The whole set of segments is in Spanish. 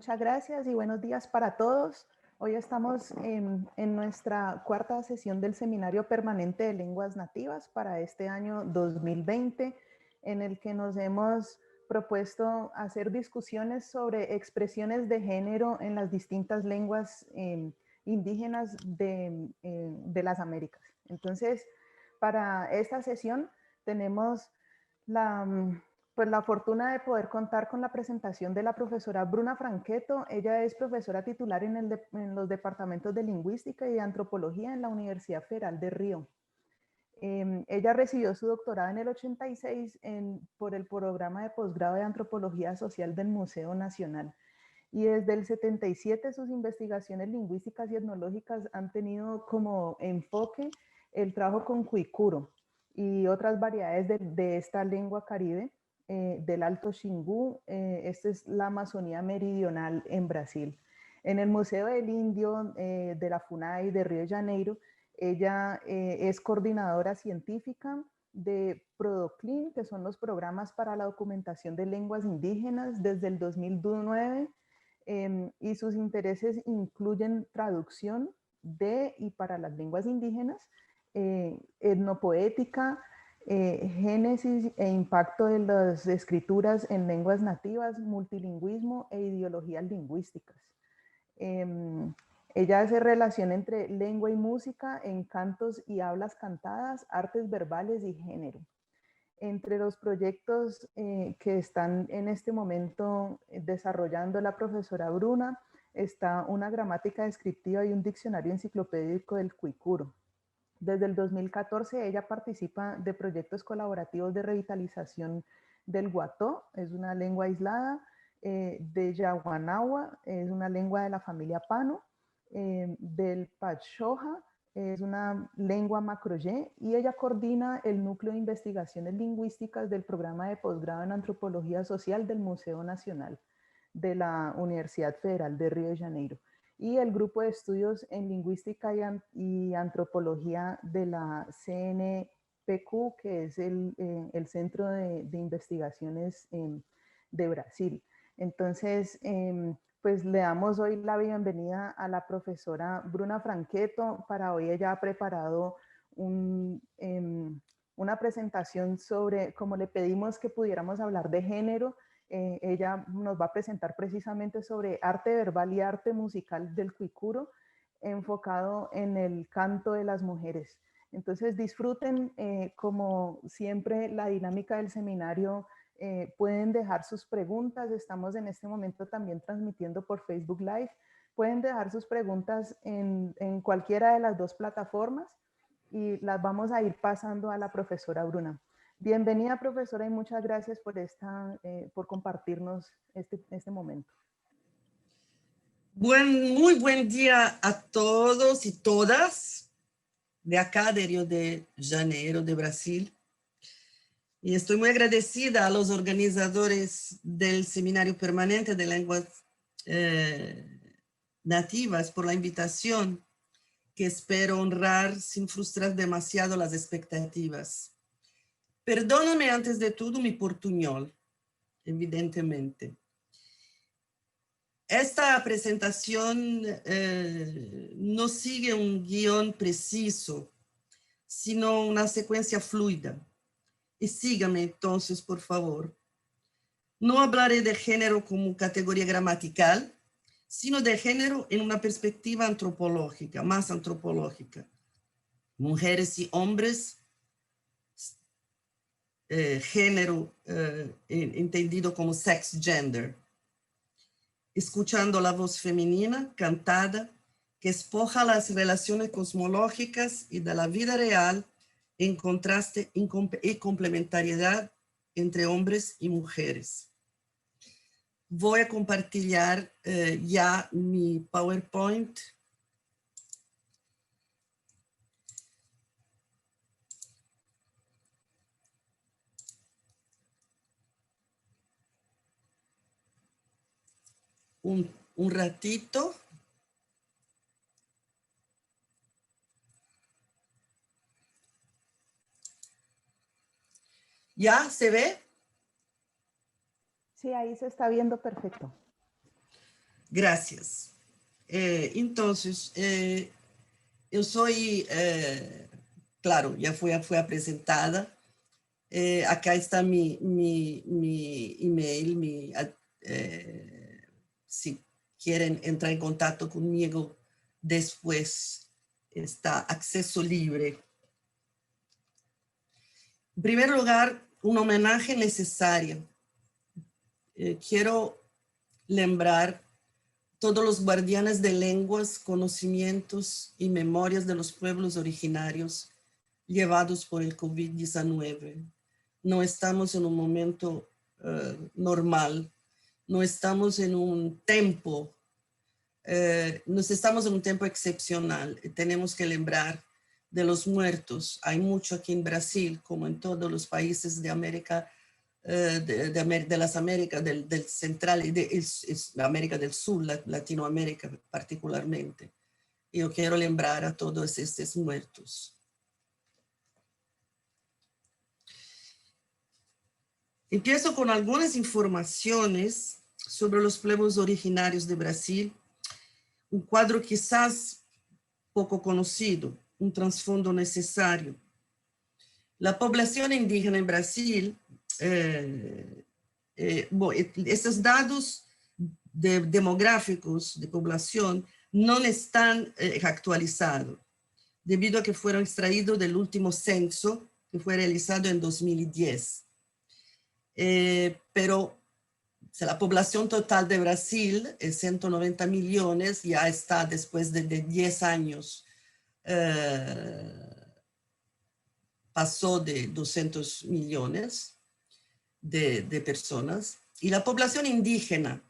Muchas gracias y buenos días para todos. Hoy estamos en nuestra cuarta sesión del Seminario Permanente de Lenguas Nativas para este año 2020, en el que nos hemos propuesto hacer discusiones sobre expresiones de género en las distintas lenguas indígenas de las Américas. Entonces, para esta sesión tenemos la fortuna de poder contar con la presentación de la profesora Bruna Franqueto. Ella es profesora titular en los departamentos de Lingüística y de Antropología en la Universidad Federal de Río. Ella recibió su doctorado en el 86 por el programa de posgrado de Antropología Social del Museo Nacional. Y desde el 77 sus investigaciones lingüísticas y etnológicas han tenido como enfoque el trabajo con cuicuro y otras variedades de esta lengua caribe, del Alto Xingu. Esta es la Amazonía meridional en Brasil. En el Museo del Indio de la FUNAI de Río de Janeiro, ella es coordinadora científica de PRODOCLIN, que son los programas para la documentación de lenguas indígenas desde el 2009, y sus intereses incluyen traducción de y para las lenguas indígenas, etnopoética, génesis e impacto de las escrituras en lenguas nativas, multilingüismo e ideologías lingüísticas. Ella hace relación entre lengua y música en cantos y hablas cantadas, artes verbales y género. Entre los proyectos que están en este momento desarrollando la profesora Bruna está una gramática descriptiva y un diccionario enciclopédico del cuicuro. Desde el 2014 ella participa de proyectos colaborativos de revitalización del guató, es una lengua aislada, de Yaguanawa, es una lengua de la familia Pano, del Pachoja, es una lengua macroyé, y ella coordina el núcleo de investigaciones lingüísticas del programa de posgrado en Antropología Social del Museo Nacional de la Universidad Federal de Río de Janeiro y el grupo de estudios en lingüística y antropología de la CNPq, que es el Centro de Investigaciones de Brasil. Entonces, pues le damos hoy la bienvenida a la profesora Bruna Franqueto. Para hoy ella ha preparado una presentación sobre, como le pedimos que pudiéramos hablar de género, ella nos va a presentar precisamente sobre arte verbal y arte musical del cuicuro, enfocado en el canto de las mujeres. Entonces disfruten, como siempre, la dinámica del seminario. Pueden dejar sus preguntas. Estamos en este momento también transmitiendo por Facebook Live. Pueden dejar sus preguntas en cualquiera de las dos plataformas y las vamos a ir pasando a la profesora Bruna. Bienvenida, profesora, y muchas gracias por compartirnos este momento. Muy buen día a todos y todas de acá de Río de Janeiro, de Brasil. Y estoy muy agradecida a los organizadores del Seminario Permanente de Lenguas Nativas por la invitación, que espero honrar sin frustrar demasiado las expectativas. Perdóname antes de todo mi portuñol, evidentemente. Esta presentación no sigue un guión preciso, sino una secuencia fluida. Y sígame entonces, por favor. No hablaré de género como categoría gramatical, sino de género en una perspectiva antropológica, más antropológica. Mujeres y hombres, género entendido como sex gender. Escuchando la voz femenina cantada que espoja las relaciones cosmológicas y de la vida real en contraste y complementariedad entre hombres y mujeres. Voy a compartir ya mi PowerPoint. Un ratito. ¿Ya se ve? Sí, ahí se está viendo perfecto. Gracias. Entonces, eu sou, claro, já foi apresentada. Acá está mi email, si quieren entrar en contacto conmigo después, está acceso libre. En primer lugar, un homenaje necesario. Quiero lembrar todos los guardianes de lenguas, conocimientos y memorias de los pueblos originarios llevados por el COVID-19. No estamos en un momento normal, no estamos en un tiempo, estamos en un tiempo excepcional. Tenemos que lembrar de los muertos. Hay mucho aquí en Brasil, como en todos los países de América, de las Américas, del central y de América del Sur, Latinoamérica particularmente. Yo quiero lembrar a todos estos muertos. Empiezo con algunas informaciones sobre los pueblos originarios de Brasil, un cuadro quizás poco conocido, un trasfondo necesario. La población indígena en Brasil, estos datos demográficos de población no están actualizados, debido a que fueron extraídos del último censo que fue realizado en 2010. Pero la población total de Brasil es 190 millones, ya está después de 10 años, pasó de 200 millones de personas. Y la población indígena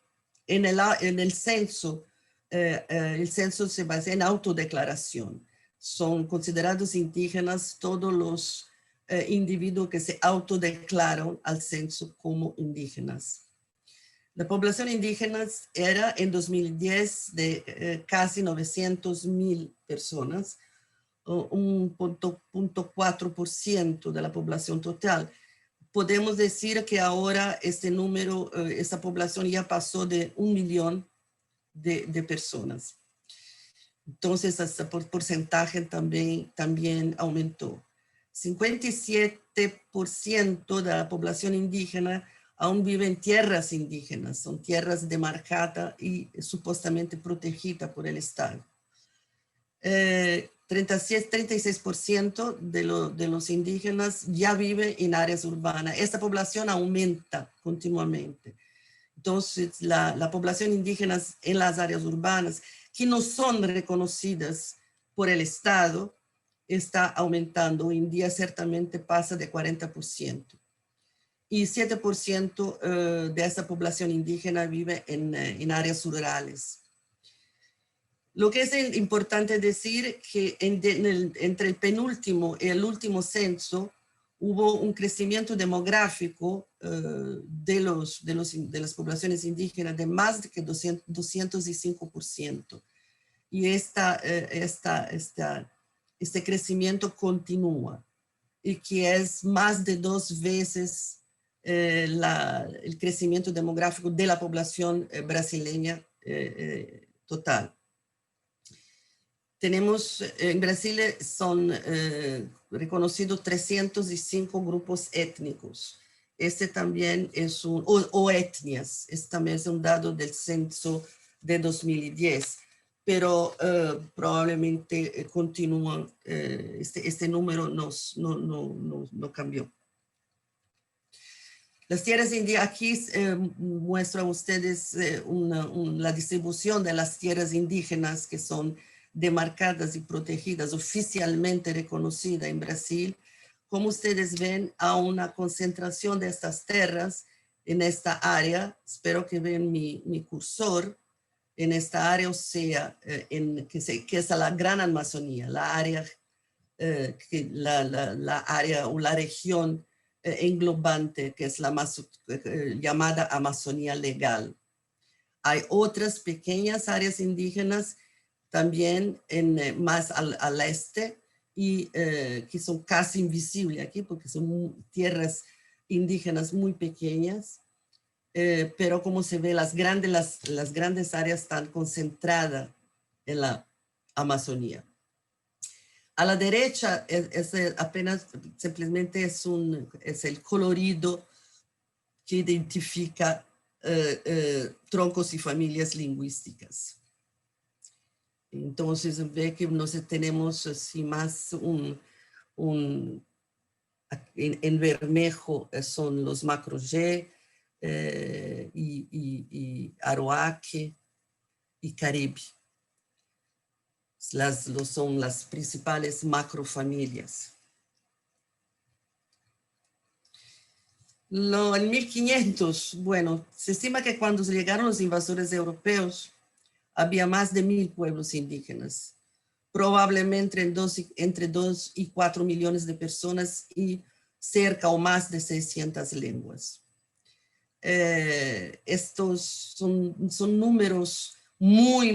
en el censo se basa en autodeclaración. Son considerados indígenas todos los individuos que se autodeclaran al censo como indígenas. La población indígena era en 2010 de casi 900,000 personas, 1.4% de la población total. Podemos decir que ahora este número, esta población ya pasó de 1 millón de personas. Entonces, este porcentaje también aumentó. 57% de la población indígena aún vive en tierras indígenas, son tierras demarcadas y supuestamente protegidas por el Estado. 36% de los indígenas ya vive en áreas urbanas. Esta población aumenta continuamente. Entonces, la población indígena en las áreas urbanas, que no son reconocidas por el Estado, está aumentando. Hoy en día ciertamente pasa de 40%. Y 7% de esa población indígena vive en áreas rurales. Lo que es importante decir que entre el penúltimo y el último censo hubo un crecimiento demográfico de las poblaciones indígenas de más de 205%. Y este crecimiento continúa y que es más de 2 veces el crecimiento demográfico de la población brasileña total. Tenemos, en Brasil son reconocidos 305 grupos étnicos. Este también es o etnias, este también es un dado del censo de 2010, pero probablemente continúan, este número no cambió. Las tierras indígenas, aquí muestro a ustedes la distribución de las tierras indígenas que son demarcadas y protegidas, oficialmente reconocidas en Brasil. Como ustedes ven, hay una concentración de estas tierras en esta área. Espero que vean mi cursor en esta área, o sea, que es la Gran Amazonía, la área, la área o la región englobante, que es la llamada Amazonía legal. Hay otras pequeñas áreas indígenas también más al este y que son casi invisibles aquí porque son tierras indígenas muy pequeñas. pero como se ve, las grandes áreas están concentradas en la Amazonía. A la derecha apenas simplemente es el colorido que identifica troncos y familias lingüísticas. Entonces ve que tenemos así más en bermejo son los macro-G y Aroaque y Caribe. Son las principales macrofamilias. En 1500, bueno, se estima que cuando llegaron los invasores europeos, había más de 1000 pueblos indígenas, probablemente entre 2 y 4 millones de personas y cerca o más de 600 lenguas. Estos son números muy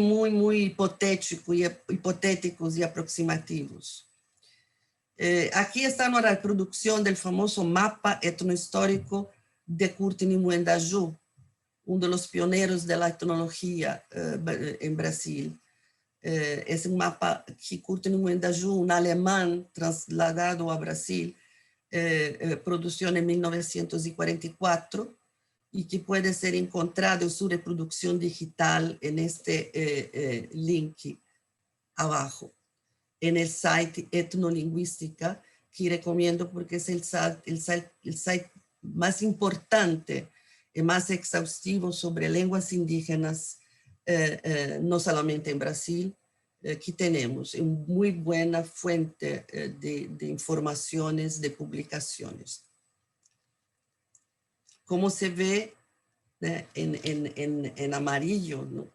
hipotéticos y aproximativos. Aquí está una reproducción del famoso mapa etnohistórico de Curtin Muendaju, uno de los pioneros de la etnología en Brasil. Es un mapa que Curtin Muendaju, un alemán trasladado a Brasil, produjo en 1944 y que puede ser encontrado en su reproducción digital en este link abajo, en el site Etnolingüística, que recomiendo porque es el site más importante y más exhaustivo sobre lenguas indígenas, no solamente en Brasil, que tenemos muy buena fuente de informaciones, de publicaciones. Como se ve en amarillo, ¿no?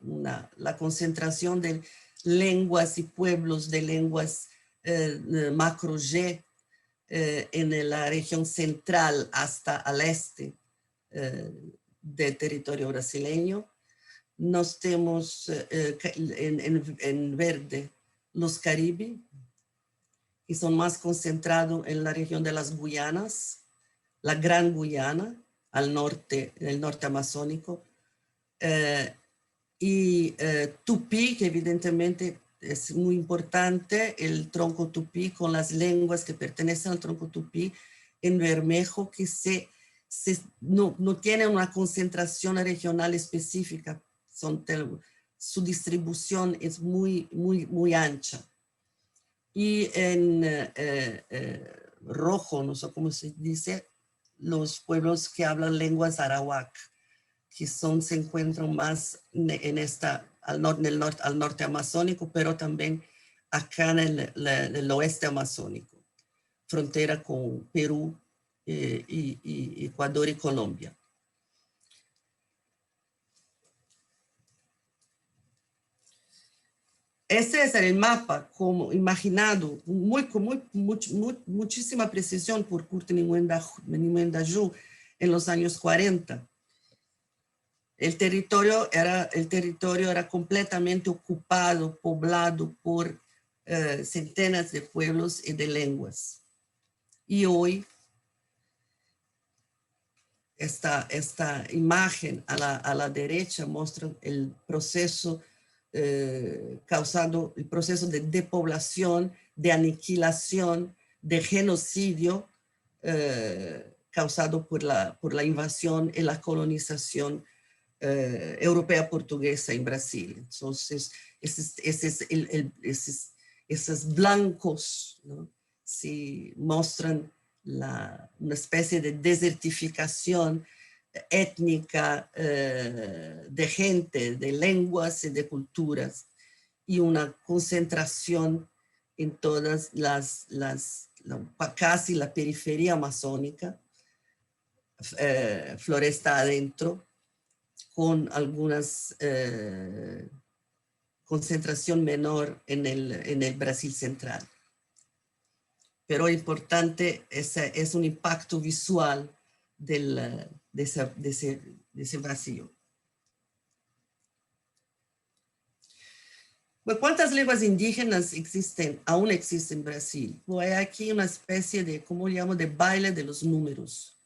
La concentración de lenguas y pueblos de lenguas macro-G en la región central hasta al este del territorio brasileño. Nos tenemos en verde los Caribe, que son más concentrados en la región de las Guyanas, la Gran Guyana, al norte, en el norte amazónico, y Tupí, que evidentemente es muy importante, el tronco Tupí con las lenguas que pertenecen al tronco Tupí en bermejo, que no tiene una concentración regional específica, su distribución es muy ancha. Y en rojo, no sé cómo se dice, los pueblos que hablan lenguas arawak, que se encuentran más al norte amazónico, pero también acá en el oeste amazónico, frontera con Perú, y Ecuador y Colombia. Ese es el mapa como imaginado con muchísima precisión por Curtin Muendaju en los años 40. El territorio era completamente ocupado, poblado por centenas de pueblos y de lenguas. Y hoy esta imagen a la derecha muestra el proceso causando el proceso de depoblación, de aniquilación, de genocidio causado por la invasión y la colonización europea portuguesa en Brasil. Entonces, esos blancos, ¿no? Sí, muestran una especie de desertificación étnica de gente, de lenguas y de culturas, y una concentración en todas casi la periferia amazónica, floresta adentro, con algunas concentración menor en el Brasil central. Pero importante es un impacto visual de ese vacío. Bueno, ¿cuántas lenguas indígenas aún existen en Brasil? Pues hay aquí una especie de, ¿cómo llamo?, de baile de los números.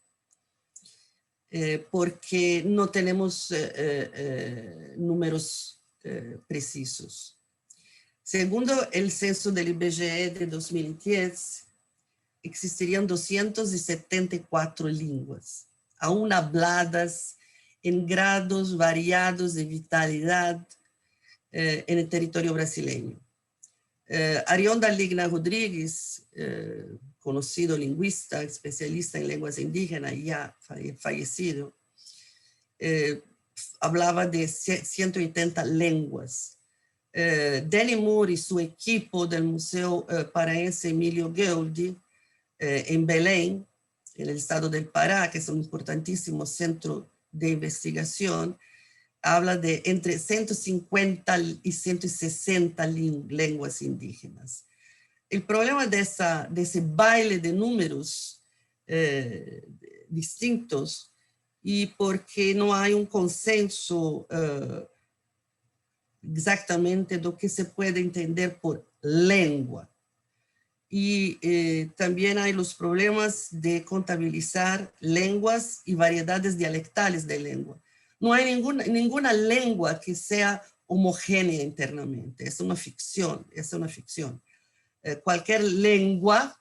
porque no tenemos números precisos. Segundo el censo del IBGE de 2010, existirían 274 lenguas, aún habladas en grados variados de vitalidad en el territorio brasileño. Arionda Ligna Rodríguez, conocido lingüista, especialista en lenguas indígenas, ya fallecido, hablaba de 180 lenguas. Danny Moore y su equipo del Museo Paraense Emilio Gueldi, en Belén, en el estado del Pará, que es un importantísimo centro de investigación, habla de entre 150 y 160 lenguas indígenas. El problema de ese baile de números distintos, y porque no hay un consenso exactamente de lo que se puede entender por lengua. Y también hay los problemas de contabilizar lenguas y variedades dialectales de lengua. No hay ninguna lengua que sea homogénea internamente, es una ficción, cualquier lengua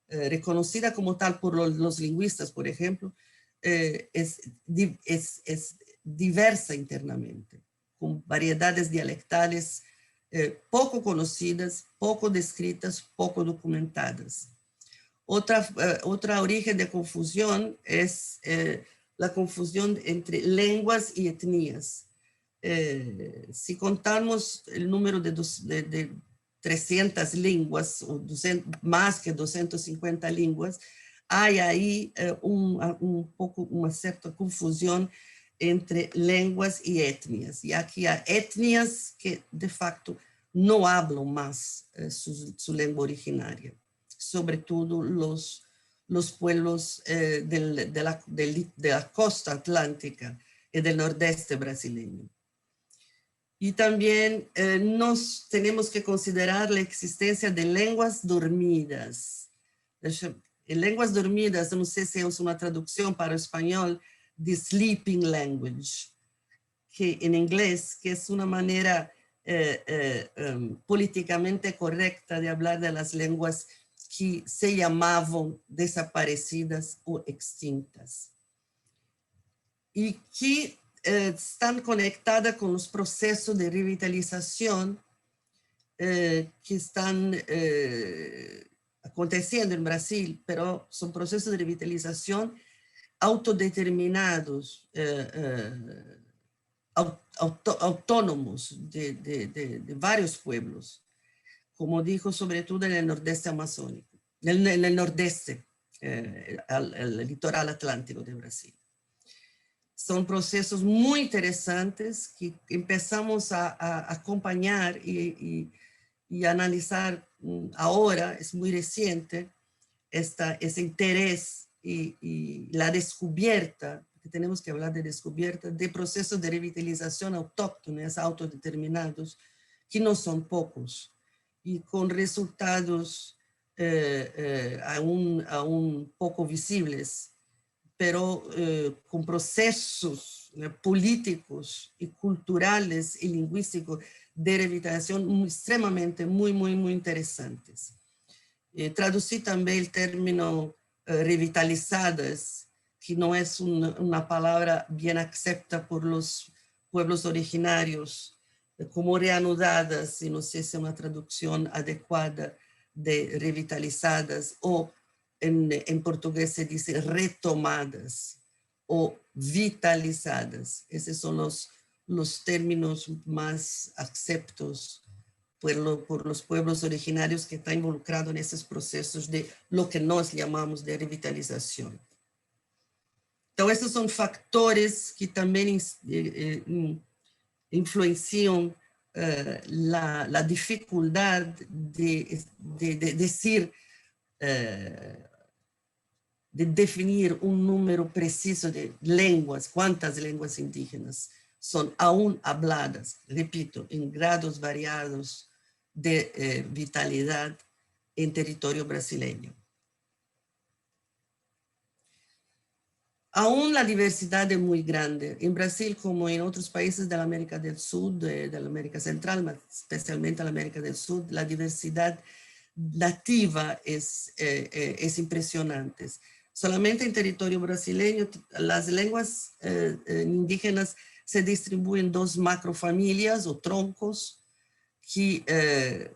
reconocida como tal por los lingüistas, por ejemplo, es diversa internamente, con variedades dialectales poco conocidas, poco descritas, poco documentadas. Otra origen de confusión es la confusión entre lenguas y etnias. Si contamos el número de 300 lenguas, o más que 250 lenguas, hay ahí una cierta confusión entre lenguas y etnias. Y aquí hay etnias que de facto no hablan más su lengua originaria, sobre todo los pueblos de la costa atlántica y del nordeste brasileño. Y también nos tenemos que considerar la existencia de lenguas dormidas. En lenguas dormidas, no sé si es una traducción para español, de sleeping language, que en inglés, que es una manera políticamente correcta de hablar de las lenguas que se llamaban desaparecidas o extintas. Y que están conectadas con los procesos de revitalización que están aconteciendo en Brasil, pero son procesos de revitalización autodeterminados, autónomos de varios pueblos, como dijo, sobre todo en el nordeste amazónico, en el nordeste, el litoral atlántico de Brasil. Son procesos muy interesantes que empezamos a acompañar y analizar ahora, es muy reciente, ese interés y la descubierta, que tenemos que hablar de descubierta, de procesos de revitalización autóctonos, autodeterminados, que no son pocos, y con resultados aún poco visibles, pero con procesos políticos y culturales y lingüísticos de revitalización extremadamente muy interesantes. Traducí también el término revitalizadas, que no es una palabra bien aceptada por los pueblos originarios, como reanudadas, y no sé si es una traducción adecuada de revitalizadas, o en portugués se dice retomadas o vitalizadas. Esos son los términos más aceptos por los pueblos originarios que están involucrados en esos procesos de lo que nos llamamos de revitalización. Entonces, estos son factores que también influencian la dificultad de decir, de definir un número preciso de lenguas, cuántas lenguas indígenas son aún habladas, repito, en grados variados de vitalidad en territorio brasileño. Aún la diversidad es muy grande. En Brasil, como en otros países de la América del Sur, de la América Central, especialmente la América del Sur, la diversidad nativa es impresionante. Solamente en territorio brasileño, las lenguas indígenas se distribuyen en 2 macrofamilias o troncos que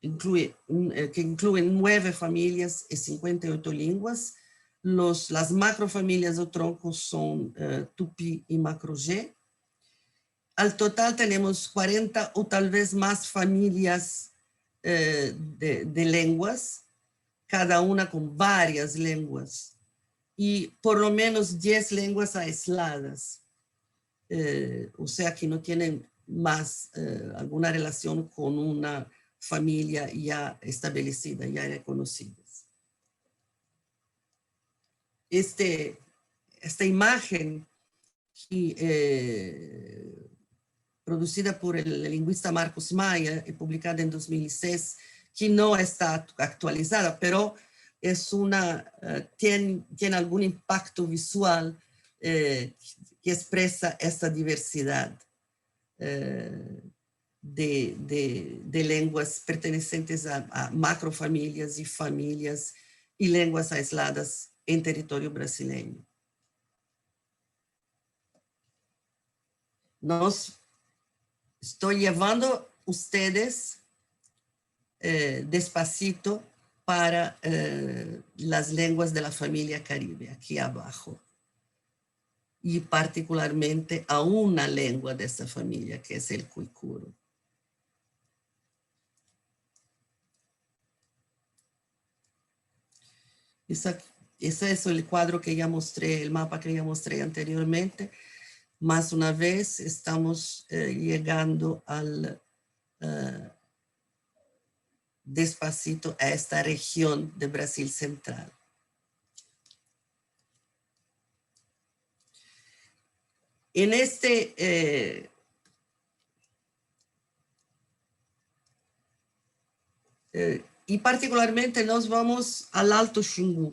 incluyen 9 familias y 58 lenguas. Las macrofamilias o troncos son Tupi y Macro-G. Al total tenemos 40 o tal vez más familias de lenguas, cada una con varias lenguas, y por lo menos 10 lenguas aisladas, o sea que no tienen más alguna relación con una familia ya establecida, ya reconocida. Esta imagen producida por el lingüista Marcos Maya y publicada en 2006, que no está actualizada, pero es tiene algún impacto visual que expresa esta diversidad de lenguas pertenecientes a macrofamilias y familias y lenguas aisladas en territorio brasileño. Estoy llevando ustedes despacito para las lenguas de la familia Caribe, aquí abajo. Y particularmente a una lengua de esta familia, que es el cuicuro. Ese es el cuadro que ya mostré, el mapa que ya mostré anteriormente. Más una vez estamos llegando despacito a esta región de Brasil Central. En y particularmente nos vamos al Alto Xingu,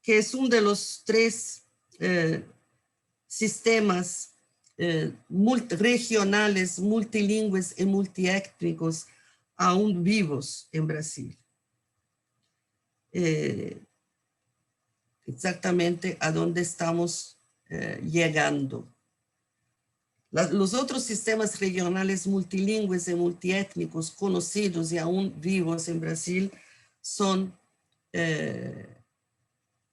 que es uno de los 3 sistemas regionales, multilingües y multiétnicos aún vivos en Brasil. Exactamente a donde estamos llegando. Los otros sistemas regionales multilingües y multiétnicos conocidos y aún vivos en Brasil son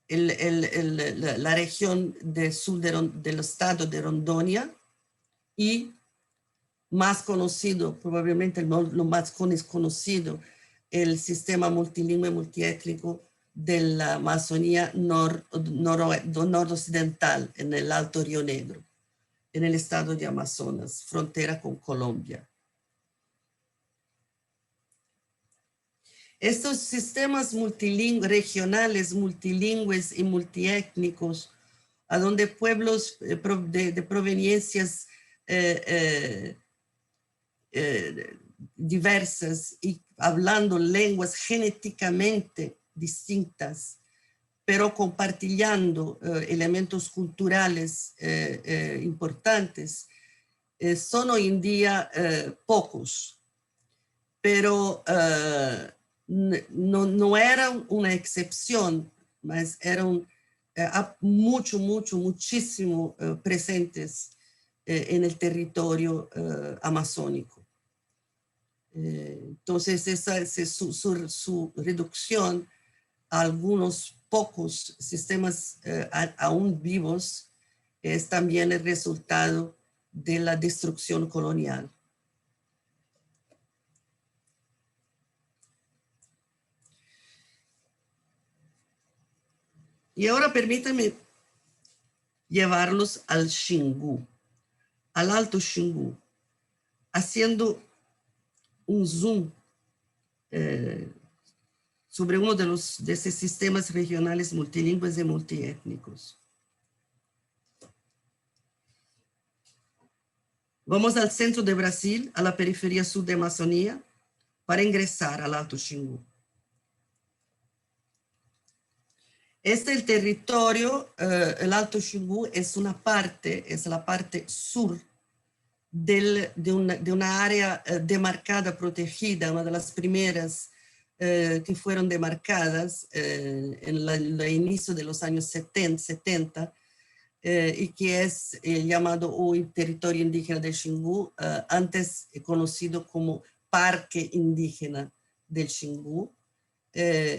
la región del sur del estado de Rondônia y más conocido, probablemente lo más conocido, el sistema multilingüe multiétnico de la Amazonía noroccidental, en el Alto Río Negro, en el estado de Amazonas, frontera con Colombia. Estos sistemas regionales, multilingües y multiétnicos, a donde pueblos de proveniencias diversas y hablando lenguas genéticamente distintas, pero compartiendo elementos culturales importantes, son hoy en día pocos, pero no eran una excepción, mas eran muchísimo presentes en el territorio amazónico. Entonces, su reducción a algunos pocos sistemas aún vivos es también el resultado de la destrucción colonial. Y ahora permítanme llevarlos al Xingu, al Alto Xingu, haciendo un zoom sobre uno de esos sistemas regionales multilingües y multiétnicos. Vamos al centro de Brasil, a la periferia sur de Amazonía, para ingresar al Alto Xingu. Este el territorio, el Alto Xingu es la parte sur de una área demarcada, protegida, una de las primeras que fueron demarcadas en el inicio de los años 70 y que es llamado hoy territorio indígena del Xingu, antes conocido como Parque Indígena del Xingu,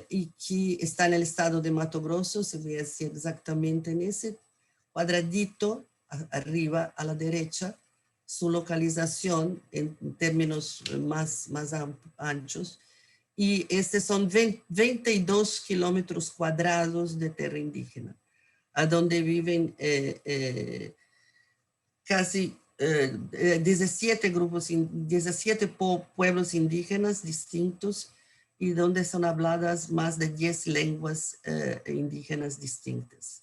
y que está en el estado de Mato Grosso, se ve así exactamente en ese cuadradito arriba a la derecha, su localización en términos más anchos, y estos son 22 kilómetros cuadrados de tierra indígena, a donde viven casi 17 pueblos indígenas distintos, y donde son habladas más de 10 lenguas indígenas distintas.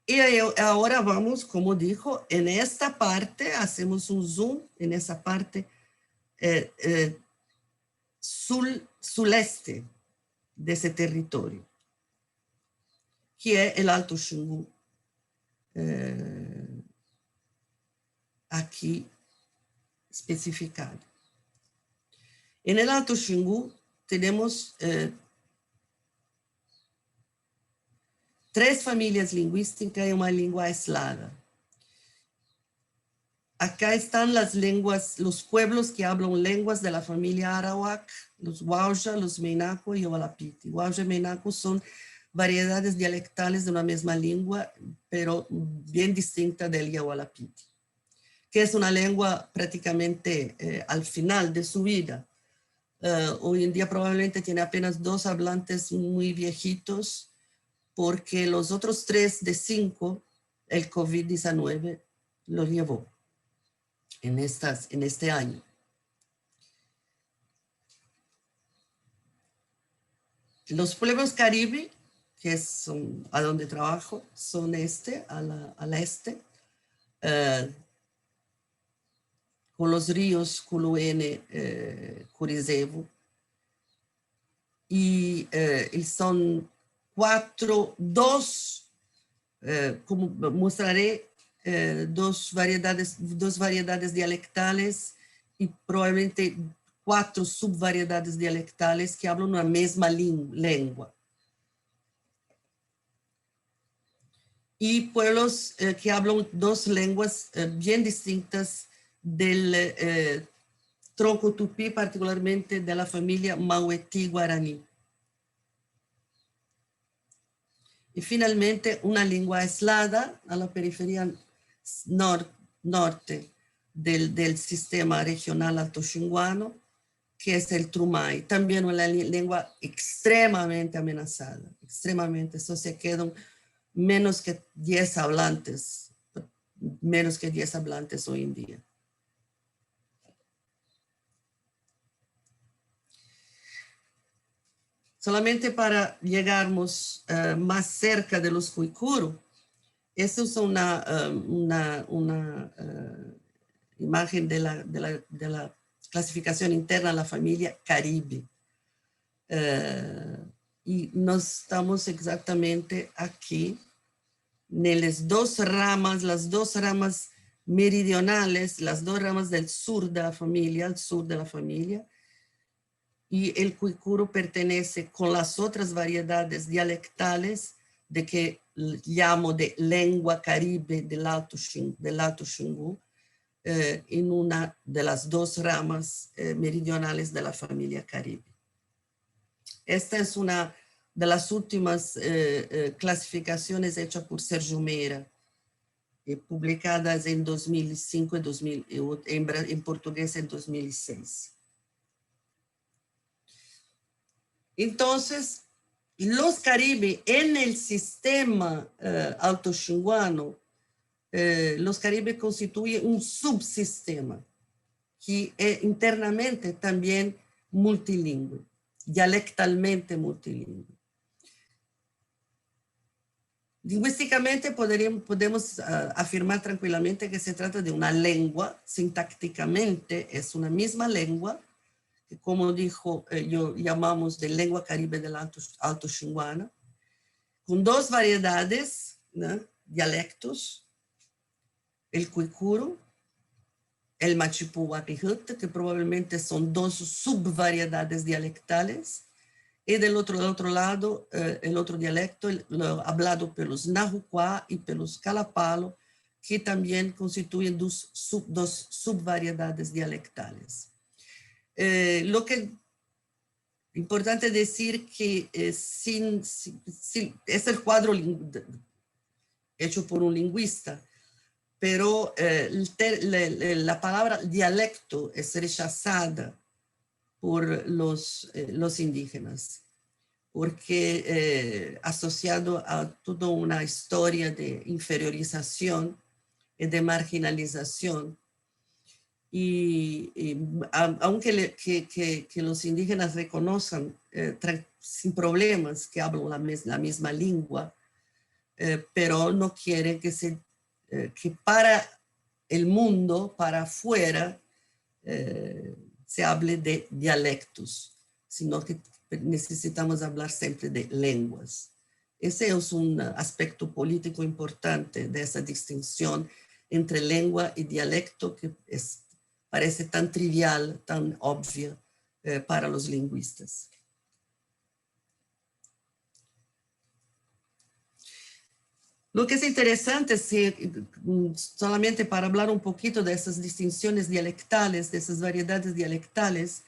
Y ahora vamos, como dijo, en esta parte, hacemos un zoom en esa parte suleste de ese territorio, que es el Alto Xingu, aquí especificado. En el Alto Xingu tenemos 3 familias lingüísticas y una lengua aislada. Acá están las lenguas, los pueblos que hablan lenguas de la familia Arawak, los Wauja, los Meinaco y Ovalapiti. Wauja y Meinaco son variedades dialectales de una misma lengua, pero bien distinta del Yahualapiti, que es una lengua prácticamente al final de su vida. Hoy en día probablemente tiene apenas 2 hablantes muy viejitos, porque los otros 3 de 5, el COVID-19 los llevó en este año. Los pueblos caribe, que son a donde trabajo, son al este, con los ríos Culuene, Curizevo, y son 2, como mostraré, 2 variedades dialectales y probablemente 4 subvariedades dialectales que hablan una misma lengua. Y pueblos que hablan 2 lenguas bien distintas del tronco tupí, particularmente de la familia Mauetí-Guaraní. Y finalmente una lengua aislada a la periferia norte del sistema regional altoxinguano, que es el Trumay. También una lengua extremadamente amenazada, extremadamente. Eso se quedan menos que 10 hablantes hoy en día. Solamente para llegarnos más cerca de los Cuicuru, esta es una imagen de la clasificación interna de la familia Caribe. Y nos estamos exactamente aquí, en las 2 ramas meridionales, las 2 ramas del sur de la familia, al sur de la familia, y el Cuicuru pertenece con las otras variedades dialectales de que llamo de lengua caribe del Alto Xingu, en una de las 2 ramas meridionales de la familia Caribe. Esta es una de las últimas clasificaciones hechas por Sergio Meira, publicadas en 2005 y en portugués en 2006. Entonces, los Caribe en el sistema altoxinguano, los Caribe constituyen un subsistema que es internamente también multilingüe, dialectalmente multilingüe. Lingüísticamente podemos afirmar tranquilamente que se trata de una lengua, sintácticamente es una misma lengua, que como dijo, yo llamamos de lengua caribe del Alto Xinguana, con dos variedades, ¿no?, dialectos, el cuicuro, el machipú huapijuta, que probablemente son dos subvariedades dialectales, y del otro lado, el otro dialecto, hablado por los nahuquá y por los calapalo, que también constituyen dos subvariedades dialectales. Lo que importante decir que es el cuadro hecho por un lingüista, pero la palabra dialecto es rechazada por los indígenas, porque asociado a toda una historia de inferiorización y de marginalización. Y aunque que los indígenas reconozcan sin problemas que hablan la misma lengua, pero no quieren que para el mundo, para afuera, se hable de dialectos, sino que necesitamos hablar siempre de lenguas. Ese es un aspecto político importante de esa distinción entre lengua y dialecto que parece tan trivial, tan obvia para los lingüistas. Lo que es interesante, solamente para hablar un poquito de esas distinciones dialectales, de esas variedades dialectales,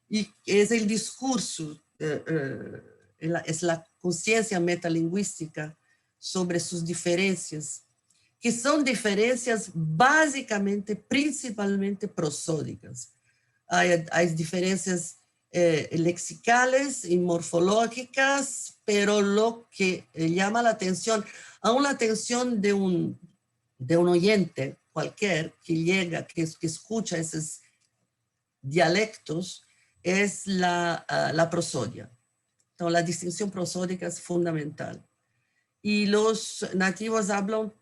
y es el discurso, es la conciencia metalingüística sobre sus diferencias, que son diferencias básicamente, principalmente prosódicas. Hay diferencias lexicales y morfológicas, pero lo que llama la atención, aún la atención de un oyente cualquier que llega, que escucha esos dialectos, es la prosodia. Entonces, la distinción prosódica es fundamental. Y los nativos hablan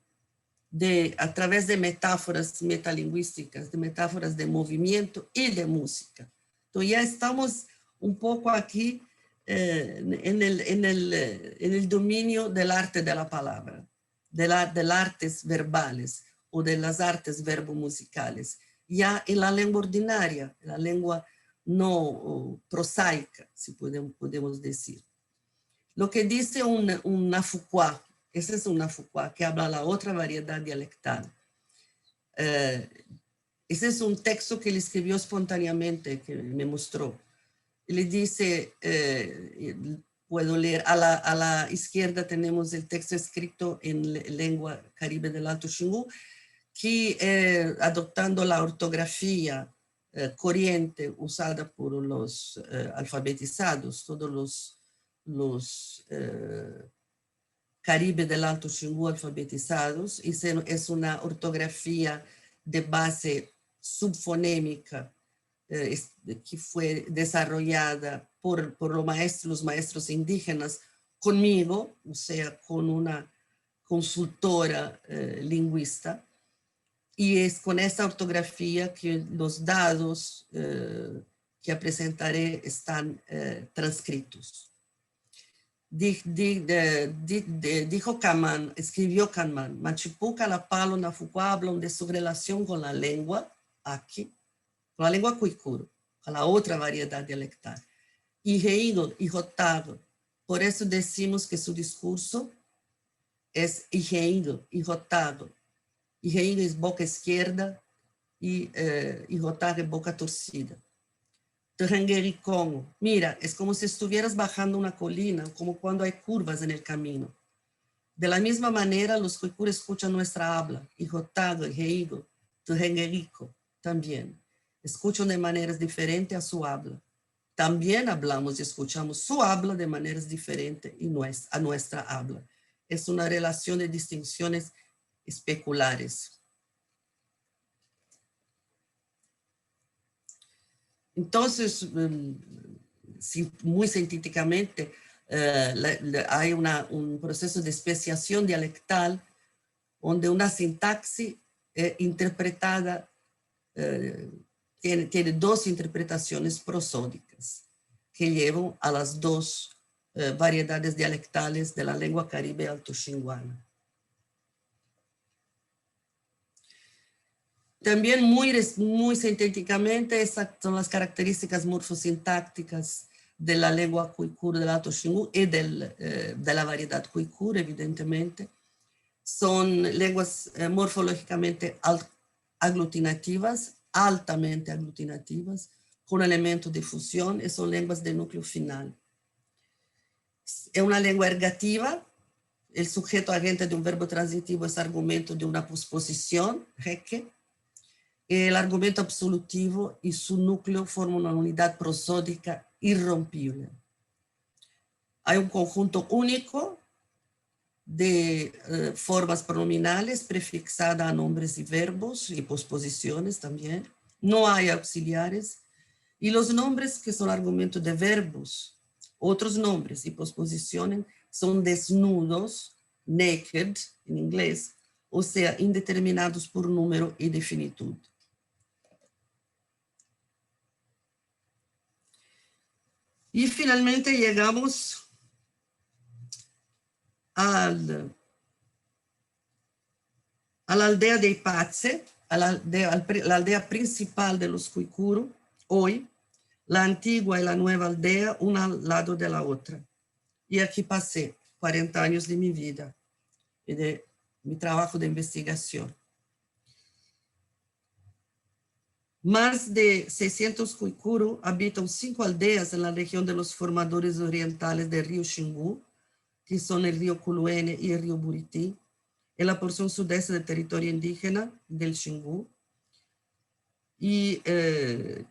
a través de metáforas metalingüísticas, de metáforas de movimiento y de música. Entonces ya estamos un poco aquí en el dominio del arte de la palabra, de las artes verbales o de las artes verbomusicales, ya en la lengua ordinaria, en la lengua no prosaica, si podemos decir. Lo que dice un nafuquá, ese es un nafuquá que habla la otra variedad dialectal. Ese es un texto que él escribió espontáneamente, que me mostró. Él dice, puedo leer, a la izquierda tenemos el texto escrito en lengua caribe del Alto Xingu, que adoptando la ortografía corriente usada por los alfabetizados, todos los Caribe del Alto Xingu alfabetizados, y es una ortografía de base subfonémica que fue desarrollada por los maestros indígenas conmigo, o sea, con una consultora lingüista, y es con esta ortografía que los dados que presentaré están transcritos. Dijo Caman, escribió Caman, Machipú, Calapalo, Nafuquá hablan de su relación con la lengua, aquí, con la lengua cuicuro, con la otra variedad dialectal, y Reigo y Jotado. Por eso decimos que su discurso es Reigo y Jotado. Reigo es boca izquierda y Jotado es boca torcida. Terranguericón, mira, es como si estuvieras bajando una colina, como cuando hay curvas en el camino. De la misma manera, los cuicures escuchan nuestra habla, y Jotado, y Reigo, Terranguerico, también. Escuchan de maneras diferentes a su habla. También hablamos y escuchamos su habla de maneras diferentes a nuestra habla. Es una relación de distinciones especulares. Entonces, muy sintéticamente, hay un proceso de especiación dialectal donde una sintaxis interpretada tiene dos interpretaciones prosódicas que llevan a las dos variedades dialectales de la lengua caribe alto-xinguana. También muy sintéticamente, esas son las características morfosintácticas de la lengua Kuikur del Alto Xingu y de la variedad Kuikur, evidentemente. Son lenguas morfológicamente aglutinativas, altamente aglutinativas, con elementos de fusión, y son lenguas de núcleo final. Es una lengua ergativa. El sujeto agente de un verbo transitivo es argumento de una posposición, reque. El argumento absolutivo y su núcleo forman una unidad prosódica irrompible. Hay un conjunto único de formas pronominales prefixadas a nombres y verbos y posposiciones también. No hay auxiliares. Y los nombres que son argumentos de verbos, otros nombres y posposiciones son desnudos, naked en inglés, o sea, indeterminados por número y de finitud. Y finalmente llegamos a la aldea de Ipatze, la aldea principal de los Kuikuru, hoy, la antigua y la nueva aldea, una al lado de la otra. Y aquí pasé 40 años de mi vida y de mi trabajo de investigación. Más de 600 Kuikuru habitan 5 aldeas en la región de los formadores orientales del río Xingu, que son el río Culuene y el río Buriti, en la porción sudeste del territorio indígena del Xingu. Y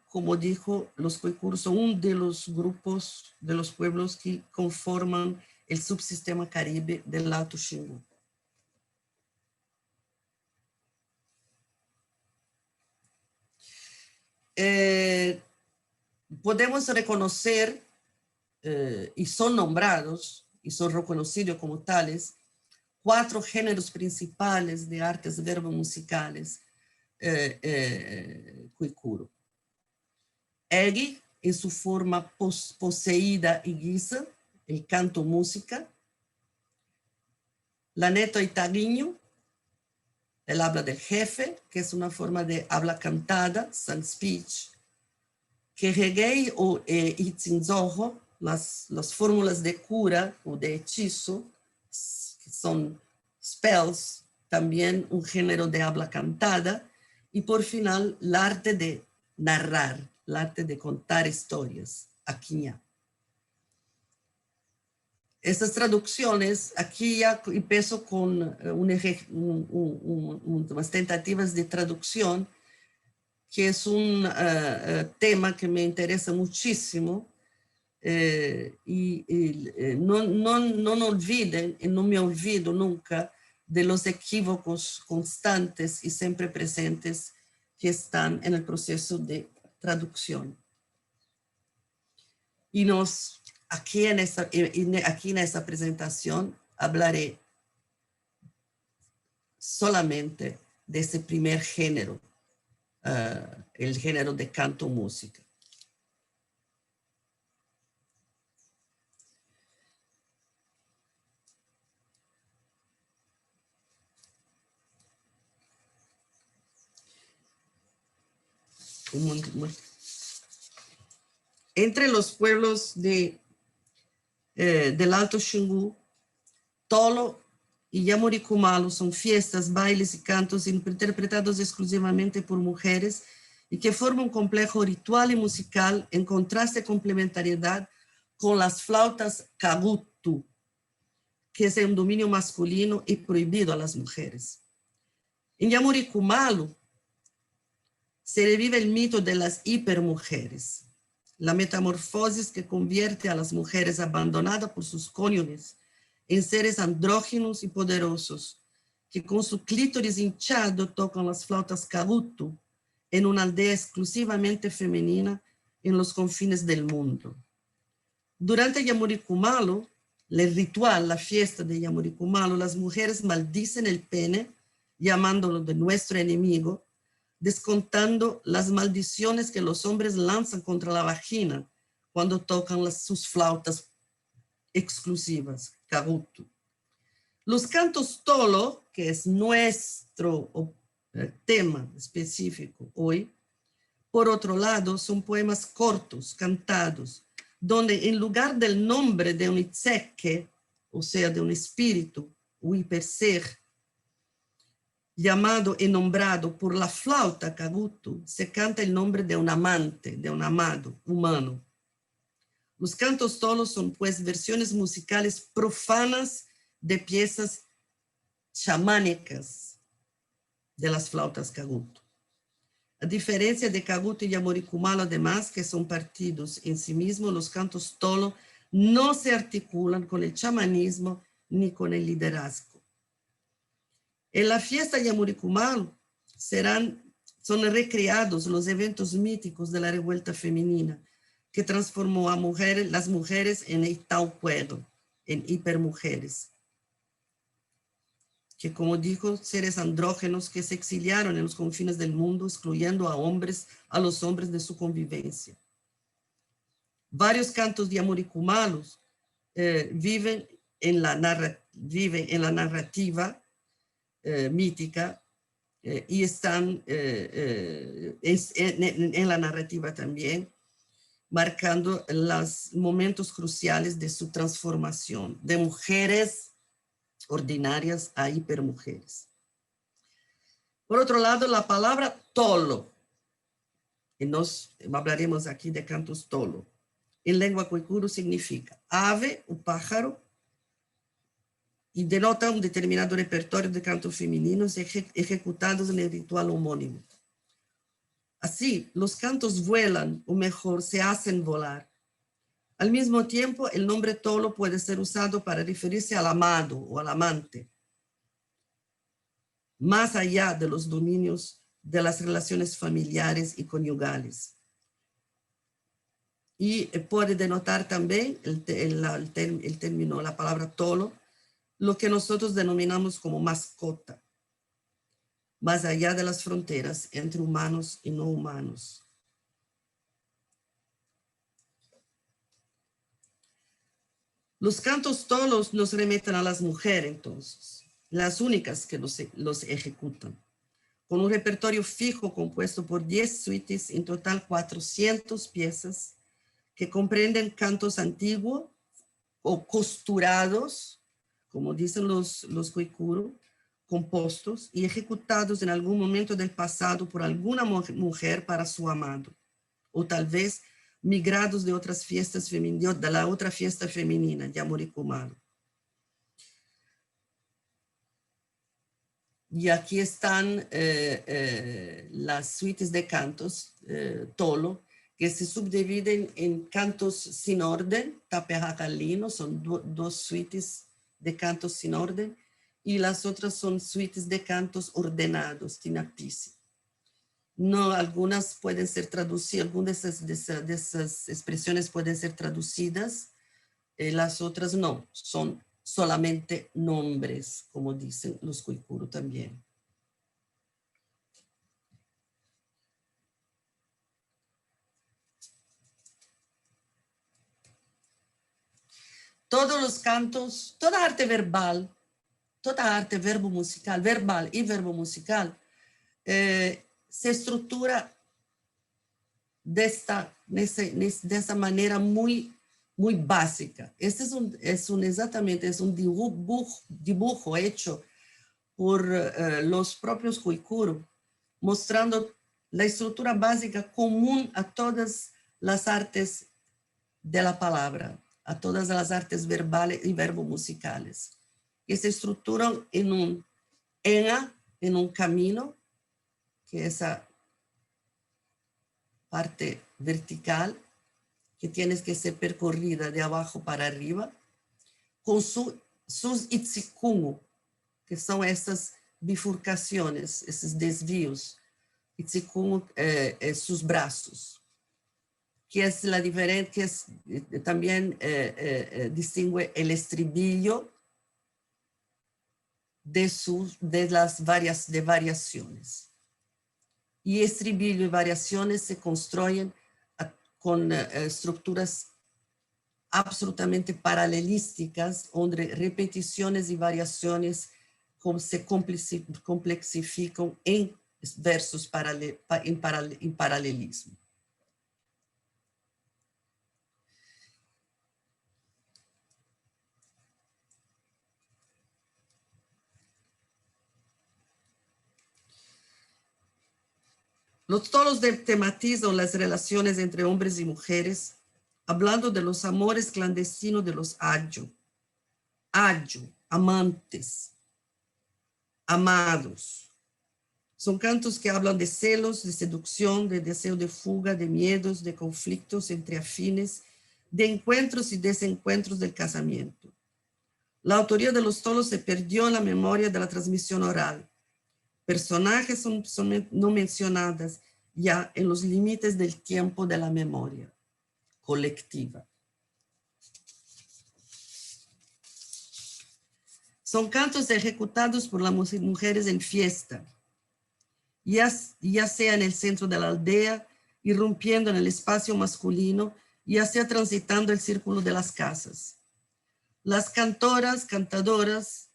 como dijo, los Kuikuru son uno de los grupos, de los pueblos que conforman el subsistema caribe del Alto Xingu. Podemos reconocer, y son nombrados, y son reconocidos como tales, 4 géneros principales de artes verbomusicales Kuikuru. Egi, en su forma poseída y guisa, el canto-música. La neto itaguinho, el habla del jefe, que es una forma de habla cantada, sung speech. Que reggae o itzinzoho, las fórmulas de cura o de hechizo, que son spells, también un género de habla cantada. Y por final, el arte de narrar, el arte de contar historias, Aquiñá. Estas traducciones, aquí ya empiezo con unas tentativas de traducción, que es un tema que me interesa muchísimo, no olviden, y no me olvido nunca, de los equívocos constantes y siempre presentes que están en el proceso de traducción. Y aquí en esta presentación hablaré solamente de ese primer género, el género de canto-música. Entre los pueblos del Alto Xingu, Tolo y Yamuricumalu son fiestas, bailes y cantos interpretados exclusivamente por mujeres y que forman un complejo ritual y musical en contraste y complementariedad con las flautas kagutu, que es un dominio masculino y prohibido a las mujeres. En Yamuricumalu se revive el mito de las hipermujeres, la metamorfosis que convierte a las mujeres abandonadas por sus cónyuges en seres andróginos y poderosos, que con su clítoris hinchado tocan las flautas kagutu en una aldea exclusivamente femenina en los confines del mundo. Durante Yamuricumalu, el ritual, la fiesta de Yamuricumalu, las mujeres maldicen el pene, llamándolo de nuestro enemigo, descontando las maldiciones que los hombres lanzan contra la vagina cuando tocan sus flautas exclusivas, caguto. Los cantos tolo, que es nuestro tema específico hoy, por otro lado, son poemas cortos, cantados, donde en lugar del nombre de un itzeque, o sea, de un espíritu, o hiperser, llamado y nombrado por la flauta caguto, se canta el nombre de un amante, de un amado humano. Los cantos tolos son pues versiones musicales profanas de piezas chamánicas de las flautas caguto. A diferencia de caguto y yamoricumal, además, que son partidos en sí mismos, los cantos tolo no se articulan con el chamanismo ni con el liderazgo. En la fiesta yamoricumal son recreados los eventos míticos de la revuelta femenina, que transformó a las mujeres en Itaupuedo, en hipermujeres, que como dijo, seres andrógenos que se exiliaron en los confines del mundo, excluyendo a los hombres de su convivencia. Varios cantos de yamoricumalos viven en la narrativa mítica y están en la narrativa también, marcando los momentos cruciales de su transformación de mujeres ordinarias a hipermujeres. Por otro lado, la palabra tolo, y nos hablaremos aquí de cantos tolo, en lengua cuicuro significa ave o pájaro y denota un determinado repertorio de cantos femeninos ejecutados en el ritual homónimo. Así, los cantos vuelan, o mejor, se hacen volar. Al mismo tiempo, el nombre tolo puede ser usado para referirse al amado o al amante, más allá de los dominios de las relaciones familiares y conyugales. Y puede denotar también el término, la palabra tolo, lo que nosotros denominamos como mascota, más allá de las fronteras entre humanos y no humanos. Los cantos tolos nos remiten a las mujeres, entonces, las únicas que los ejecutan, con un repertorio fijo compuesto por 10 suites, en total 400 piezas, que comprenden cantos antiguos o costurados, como dicen los cuicuro, compostos y ejecutados en algún momento del pasado por alguna mujer para su amado, o tal vez migrados de otras fiestas femeninas, de la otra fiesta femenina, de Yamoricumal. Y aquí están las suites de cantos tolo, que se subdividen en cantos sin orden, taperracalino, son dos suites de cantos sin orden, y las otras son suites de cantos ordenados, tinapisi. No, algunas pueden ser traducidas, algunas de esas expresiones pueden ser traducidas, las otras no, son solamente nombres, como dicen los cuicuro también. Todos los cantos, toda arte verbal, toda arte verbal y verbo musical, se estructura de esta manera muy básica. Este es un dibujo hecho por los propios cuicuro, mostrando la estructura básica común a todas las artes de la palabra, a todas las artes verbales y verbomusicales, que se estructuran en un camino, que es esa parte vertical, que tienes que ser percorrida de abajo para arriba, con sus itzikumu, que son estas bifurcaciones, esos desvíos, itzikumu, sus brazos, que es la diferencia, que es, también distingue el estribillo de las variaciones. y estribillo y variaciones se construyen con estructuras absolutamente paralelísticas, donde repeticiones y variaciones se complexifican en versos en paralelismo. Los tonos tematizan las relaciones entre hombres y mujeres, hablando de los amores clandestinos de los ayo, amantes, amados. Son cantos que hablan de celos, de seducción, de deseo de fuga, de miedos, de conflictos entre afines, de encuentros y desencuentros del casamiento. La autoría de los tonos se perdió en la memoria de la transmisión oral. Personajes son no mencionadas ya en los límites del tiempo de la memoria colectiva. Son cantos ejecutados por las mujeres en fiesta, ya sea en el centro de la aldea, irrumpiendo en el espacio masculino, ya sea transitando el círculo de las casas. Las cantadoras,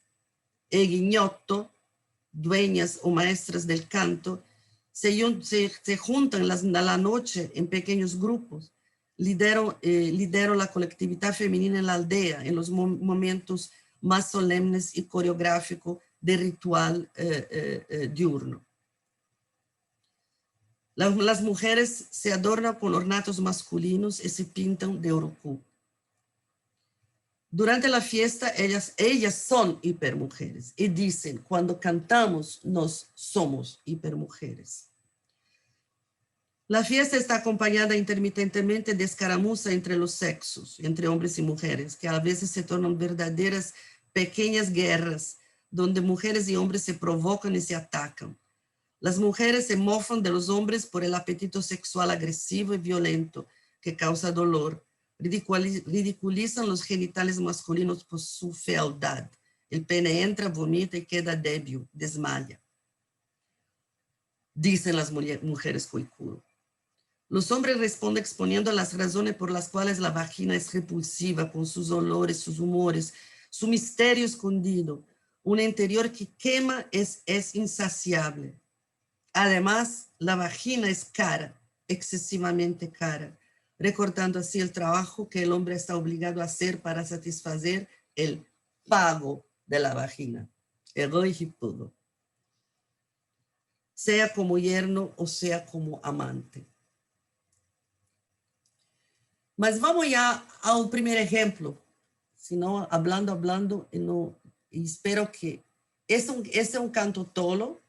guiñotto, dueñas o maestras del canto, se juntan a la noche en pequeños grupos. Lidero la colectividad femenina en la aldea en los momentos más solemnes y coreográficos de ritual diurno. Las mujeres se adornan con ornatos masculinos y se pintan de urucú. Durante la fiesta, ellas son hipermujeres y dicen, cuando cantamos, nos somos hipermujeres. La fiesta está acompañada intermitentemente de escaramuza entre los sexos, entre hombres y mujeres, que a veces se tornan verdaderas pequeñas guerras, donde mujeres y hombres se provocan y se atacan. Las mujeres se mofan de los hombres por el apetito sexual agresivo y violento que causa dolor. Ridiculizan los genitales masculinos por su fealdad. El pene entra, vomita y queda débil, desmaya. Dicen las mujeres coicuro. Los hombres responden exponiendo las razones por las cuales la vagina es repulsiva, con sus olores, sus humores, su misterio escondido. Un interior que quema es insaciable. Además, la vagina es cara, excesivamente cara, recortando así el trabajo que el hombre está obligado a hacer para satisfacer el pago de la vagina, el rigipudo, sea como yerno o sea como amante. Mas vamos ya a un primer ejemplo, sino hablando, y espero que este es un canto tolo.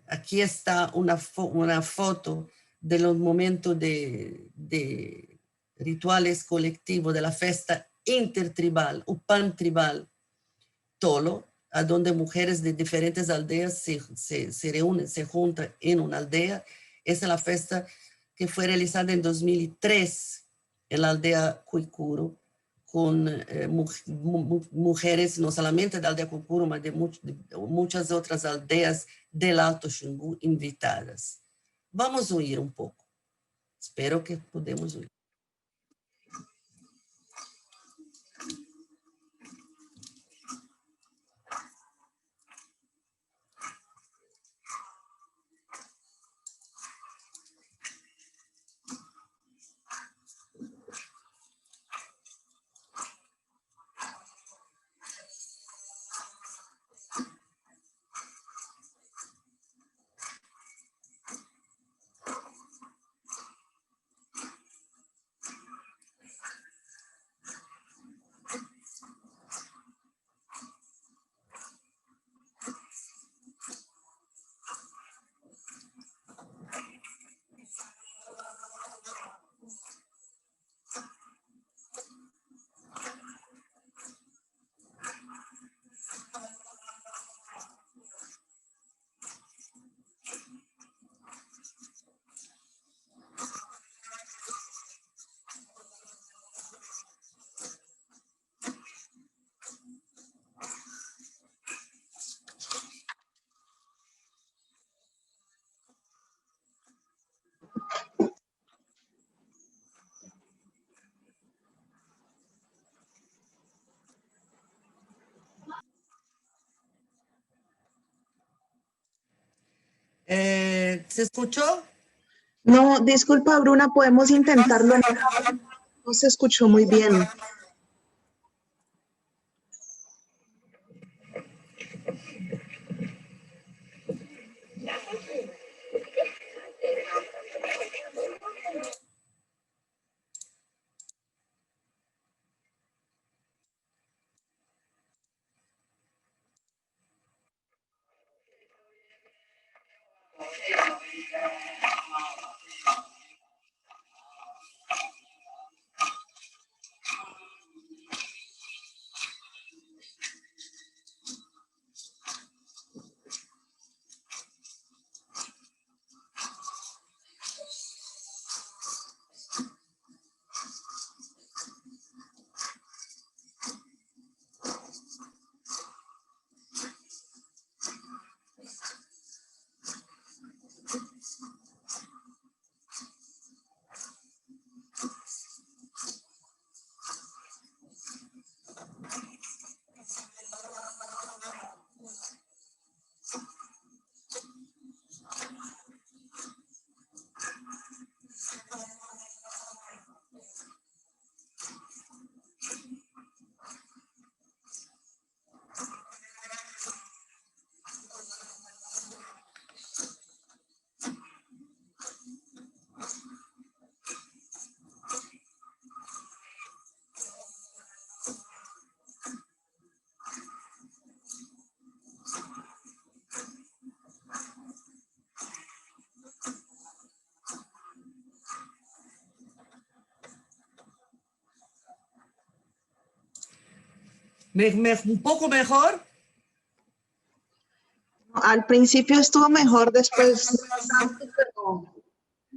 Aquí está una foto de los momentos de rituales colectivos de la fiesta intertribal o pantribal tolo, a donde mujeres de diferentes aldeas se reúnen, se juntan en una aldea. Esa es la fiesta que fue realizada en 2003 en la aldea Cuicuro, con mujeres no solamente de la aldea Cuicuro, mas de muchas otras aldeas del Alto Xingu invitadas. Vamos a oír un poco. Espero que podamos oír. ¿Se escuchó? No, disculpa, Bruna, podemos intentarlo. No se escuchó muy bien. Un poco mejor. Al principio estuvo mejor, después no tanto,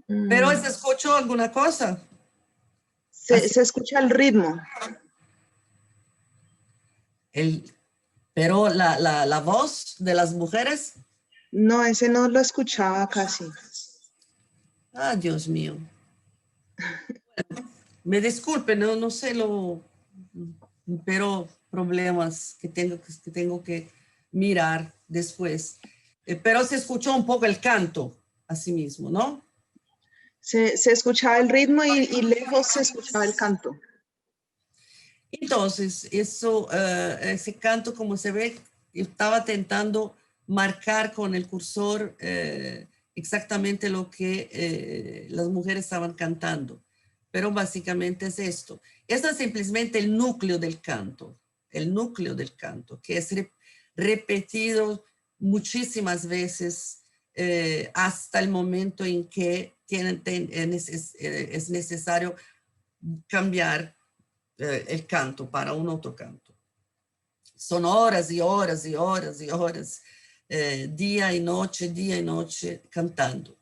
Pero se escuchó alguna cosa. se escucha el ritmo. Pero la voz de las mujeres. No, ese no lo escuchaba casi. Ah, Dios mío. Me disculpen, no sé pero problemas que tengo que mirar después. Pero se escuchó un poco el canto, así mismo, ¿no? Se escuchaba el ritmo y lejos se escuchaba el canto. Entonces, ese canto, como se ve, estaba intentando marcar con el cursor exactamente lo que las mujeres estaban cantando. Pero básicamente es esto. Esto es simplemente el núcleo del canto, que es repetido muchísimas veces hasta el momento en que es necesario cambiar el canto para un otro canto. Son horas y horas y horas y horas, día y noche, cantando.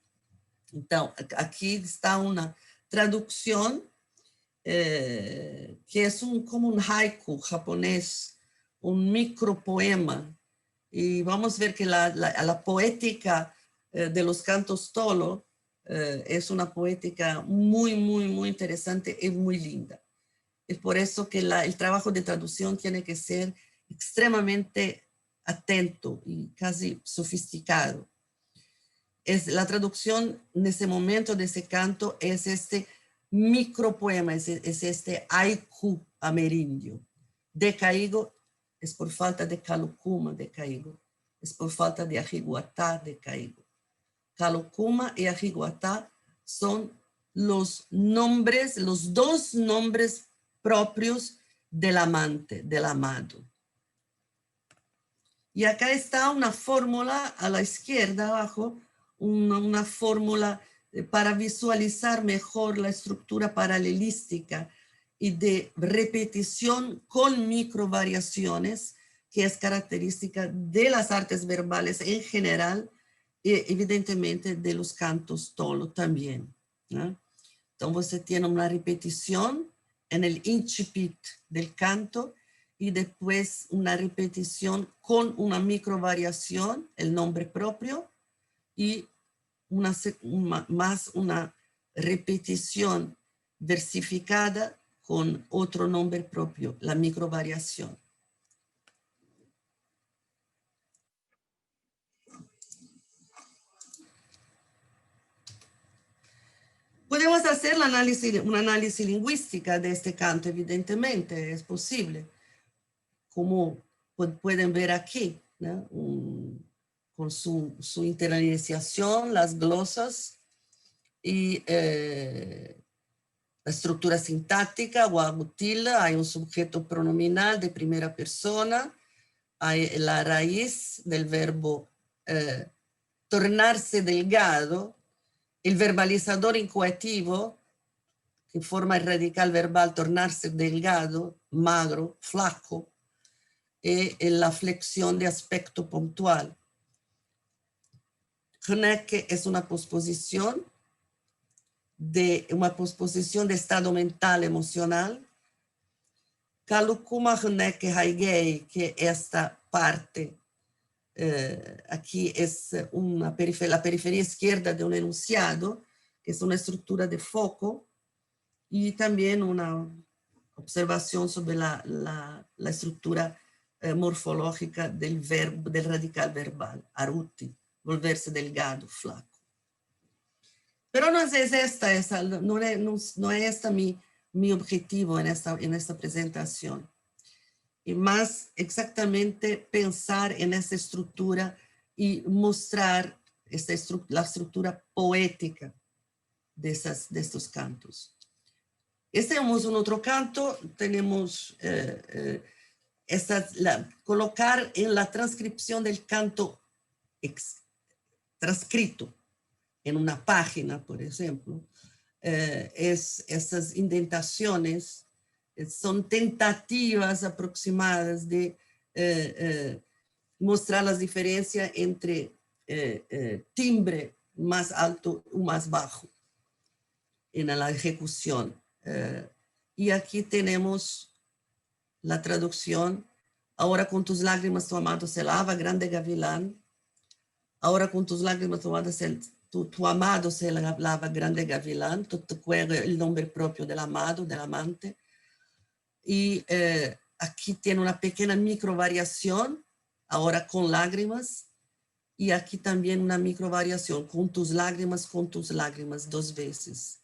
Entonces, aquí está una traducción que es como un haiku japonés, un micropoema. Y vamos a ver que la poética de los cantos tolo es una poética muy, muy, muy interesante y muy linda. Es por eso que el trabajo de traducción tiene que ser extremadamente atento y casi sofisticado. La traducción en ese momento de ese canto es este micropoema, es este haiku amerindio. Decaigo es por falta de calukuma, decaigo. Es por falta de ajiguatá, decaigo. Calukuma y ajiguatá son los nombres, los dos nombres propios del amante, del amado. Y acá está una fórmula a la izquierda abajo, una fórmula para visualizar mejor la estructura paralelística y de repetición con microvariaciones, que es característica de las artes verbales en general y evidentemente de los cantos tolo también, ¿no? Entonces, usted tiene una repetición en el incipit del canto y después una repetición con una microvariación, el nombre propio, y una repetición versificada con otro nombre propio, la microvariación. Podemos hacer un análisis lingüística de este canto, evidentemente, es posible. Como pueden ver aquí, ¿no? Con su internalización, las glosas y la estructura sintáctica o agutila, hay un sujeto pronominal de primera persona, hay la raíz del verbo tornarse delgado, el verbalizador incoativo, que forma el radical verbal tornarse delgado, magro, flaco, y la flexión de aspecto puntual. Gnecke es una posposición de estado mental emocional. Kalukuma Gnecke Haigei, que esta parte aquí es la periferia izquierda de un enunciado, que es una estructura de foco, y también una observación sobre la estructura morfológica del radical verbal, aruti, volverse delgado, flaco. Pero no es esta mi objetivo en esta presentación. Y más exactamente pensar en esta estructura y mostrar la estructura poética de estos cantos. Tenemos un otro canto, tenemos colocar en la transcripción del canto transcrito en una página, por ejemplo, esas indentaciones son tentativas aproximadas de mostrar las diferencias entre timbre más alto y más bajo en la ejecución. Y aquí tenemos la traducción. Ahora con tus lágrimas tu amado se lava, grande gavilán. Ahora con tus lágrimas tu amado se lava, grande gavilán. Tu juega el nombre propio del amado, del amante. Y aquí tiene una pequeña micro variación, ahora con lágrimas. Y aquí también una micro variación, con tus lágrimas, dos veces.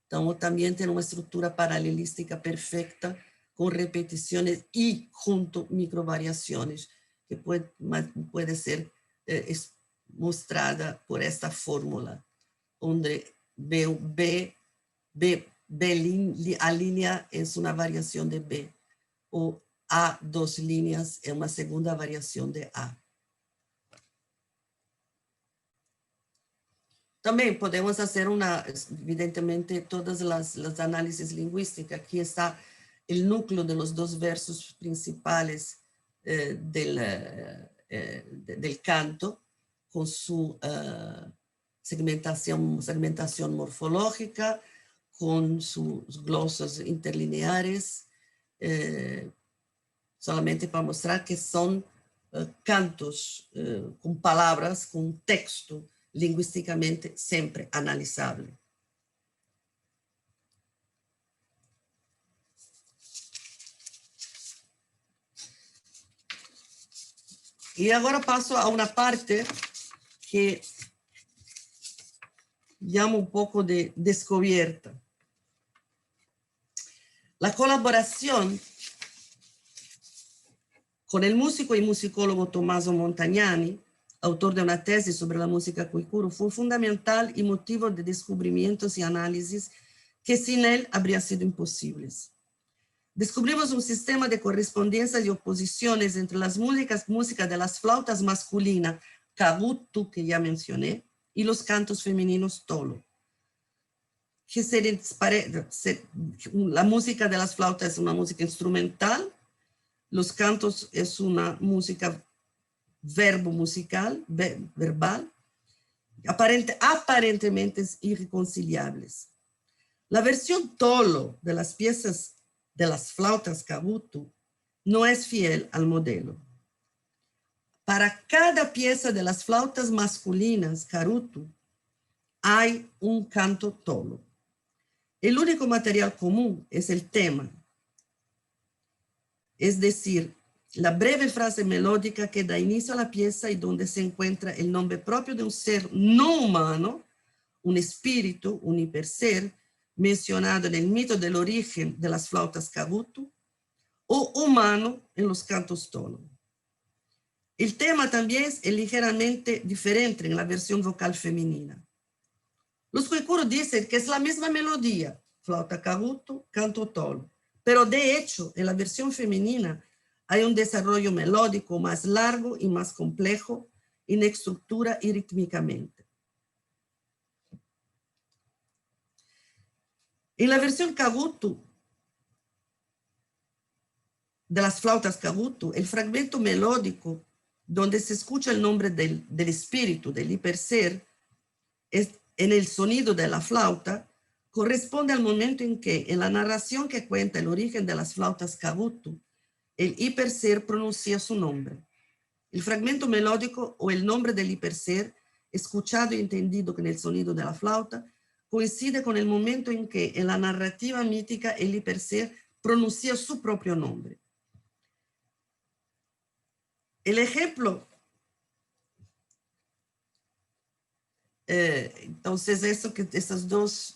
Entonces también tiene una estructura paralelística perfecta, con repeticiones y junto micro variaciones, que puede ser mostrada por esta fórmula, donde A línea es una variación de B, o A dos líneas es una segunda variación de A. También podemos hacer evidentemente, todas las análisis lingüísticas. Aquí está el núcleo de los dos versos principales del canto, con su segmentación morfológica, con sus glosas interlineares, solamente para mostrar que son cantos con palabras, con texto, lingüísticamente siempre analizable. Y ahora paso a una parte que llamo un poco de descubierta. La colaboración con el músico y musicólogo Tommaso Montagnani, autor de una tesis sobre la música cuicuro, fue fundamental y motivo de descubrimientos y análisis que sin él habrían sido imposibles. Descubrimos un sistema de correspondencias y oposiciones entre las músicas de las flautas masculinas, kabutu, que ya mencioné, y los cantos femeninos tolo. La música de las flautas es una música instrumental, los cantos es una música verbal, aparentemente irreconciliables. La versión tolo de las piezas de las flautas kabutu no es fiel al modelo. Para cada pieza de las flautas masculinas karutu hay un canto tolo. El único material común es el tema, es decir, la breve frase melódica que da inicio a la pieza y donde se encuentra el nombre propio de un ser no humano un espíritu, un hiperser, mencionado en el mito del origen de las flautas caguto, o humano en los cantos tono. El tema también es ligeramente diferente en la versión vocal femenina. Los cuicuros dicen que es la misma melodía, flauta caguto, canto tono, pero de hecho en la versión femenina hay un desarrollo melódico más largo y más complejo en estructura y rítmicamente. En la versión caguto, de las flautas caguto, el fragmento melódico donde se escucha el nombre del espíritu, del hiperser, en el sonido de la flauta, corresponde al momento en que, en la narración que cuenta el origen de las flautas caguto, el hiperser pronuncia su nombre. El fragmento melódico o el nombre del hiperser, escuchado y entendido con el sonido de la flauta, coincide con el momento en que, en la narrativa mítica, el hiperser pronuncia su propio nombre. El ejemplo, entonces eso que estos dos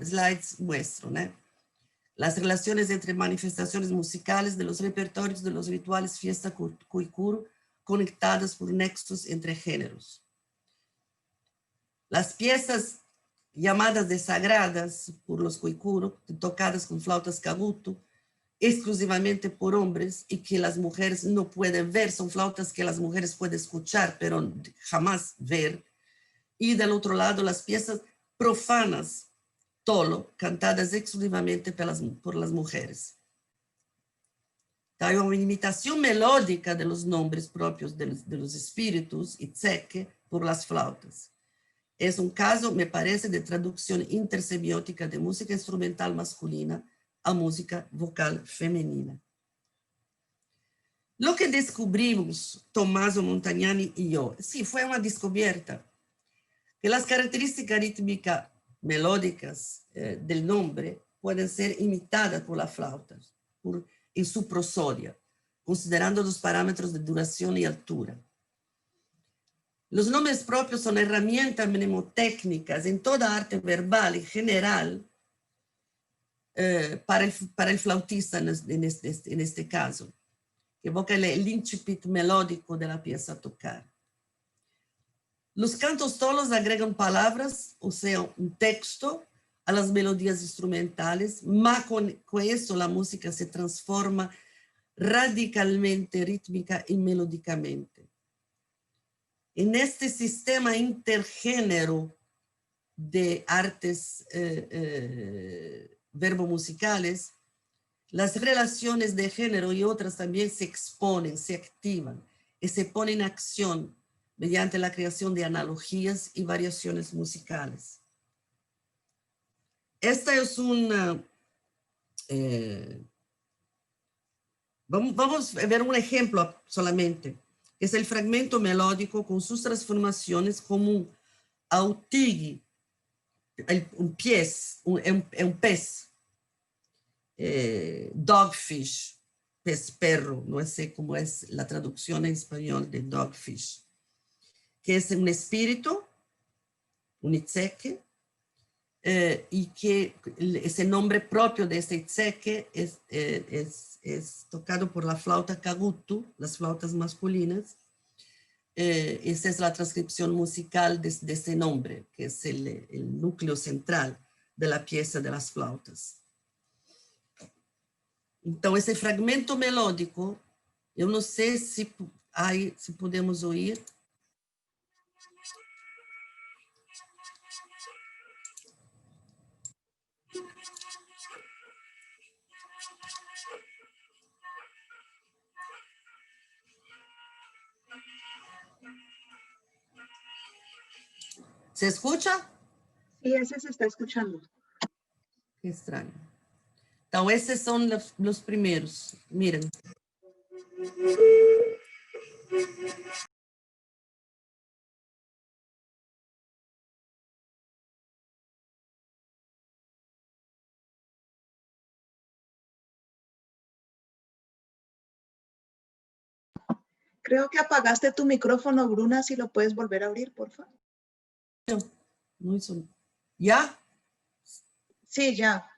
slides muestran, ¿no? Las relaciones entre manifestaciones musicales de los repertorios de los rituales fiesta cuicuro conectadas por nexos entre géneros. Las piezas llamadas de sagradas por los cuicuro, tocadas con flautas caguto, exclusivamente por hombres y que las mujeres no pueden ver, son flautas que las mujeres pueden escuchar, pero jamás ver. Y del otro lado, las piezas profanas, tolo, cantadas exclusivamente por las mujeres. Hay una imitación melódica de los nombres propios de los espíritus, Itzeke, por las flautas. Es un caso, me parece, de traducción intersemiótica de música instrumental masculina a música vocal femenina. Lo que descubrimos, Tommaso Montagnani y yo, sí, fue una descubierta, que las características rítmicas melódicas del nombre pueden ser imitadas por las flautas en su prosodia, considerando los parámetros de duración y altura. Los nombres propios son herramientas mnemotécnicas en toda arte verbal en general para el flautista en este caso, que evoca el incipit melódico de la pieza a tocar. Los cantos tolos agregan palabras, o sea, un texto a las melodías instrumentales, mas con eso la música se transforma radicalmente rítmica y melódicamente. En este sistema intergénero de artes verbomusicales, las relaciones de género y otras también se exponen, se activan y se ponen en acción mediante la creación de analogías y variaciones musicales. Esta es una... vamos a ver un ejemplo solamente. Es el fragmento melódico con sus transformaciones como un autigui, un pez, dogfish, pez perro, no sé cómo es la traducción en español de dogfish, que es un espíritu, un itzeke, y que ese nombre propio de ese itzeke es tocado por la flauta caguto, las flautas masculinas. Esa es la transcripción musical de ese nombre, que es el núcleo central de la pieza de las flautas. Entonces, ese fragmento melódico, yo no sé si podemos oír. ¿Se escucha? Sí, ese se está escuchando. Qué extraño. Entonces, esos son los primeros. Miren. Creo que apagaste tu micrófono, Bruna, si lo puedes volver a abrir, por favor. No hizo. ¿Ya? Sí, ya.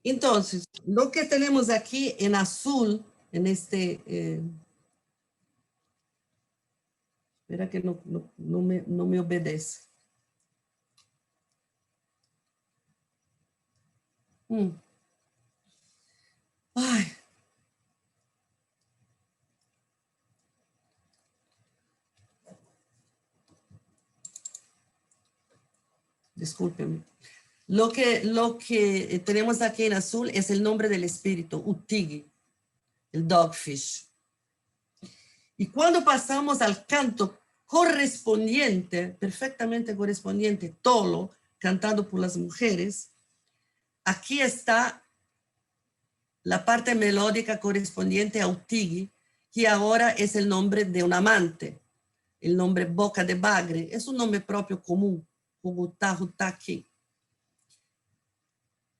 Entonces, lo que tenemos aquí en azul, en este... espera que no me obedece. Ay. Discúlpenme. Lo que tenemos aquí en azul es el nombre del espíritu, Utigi, el dogfish. Y cuando pasamos al canto correspondiente, perfectamente correspondiente, tolo, cantado por las mujeres, aquí está la parte melódica correspondiente a Utigi, que ahora es el nombre de un amante, el nombre Boca de Bagre, es un nombre propio común, Bogotá, Jutaki.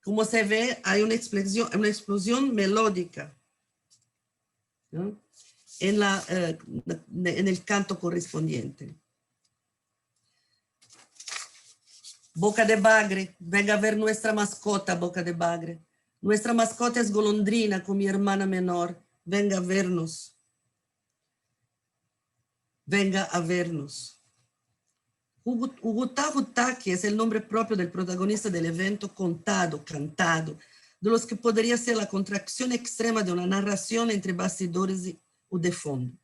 Como se ve, hay una explosión melódica, ¿no? En el canto correspondiente. Boca de Bagre, venga a ver nuestra mascota, Boca de Bagre. Nuestra mascota es Golondrina con mi hermana menor. Venga a vernos. Venga a vernos. Ugutá Jutaki es el nombre propio del protagonista del evento contado, cantado, de los que podría ser la contracción extrema de una narración entre bastidores o de fondo.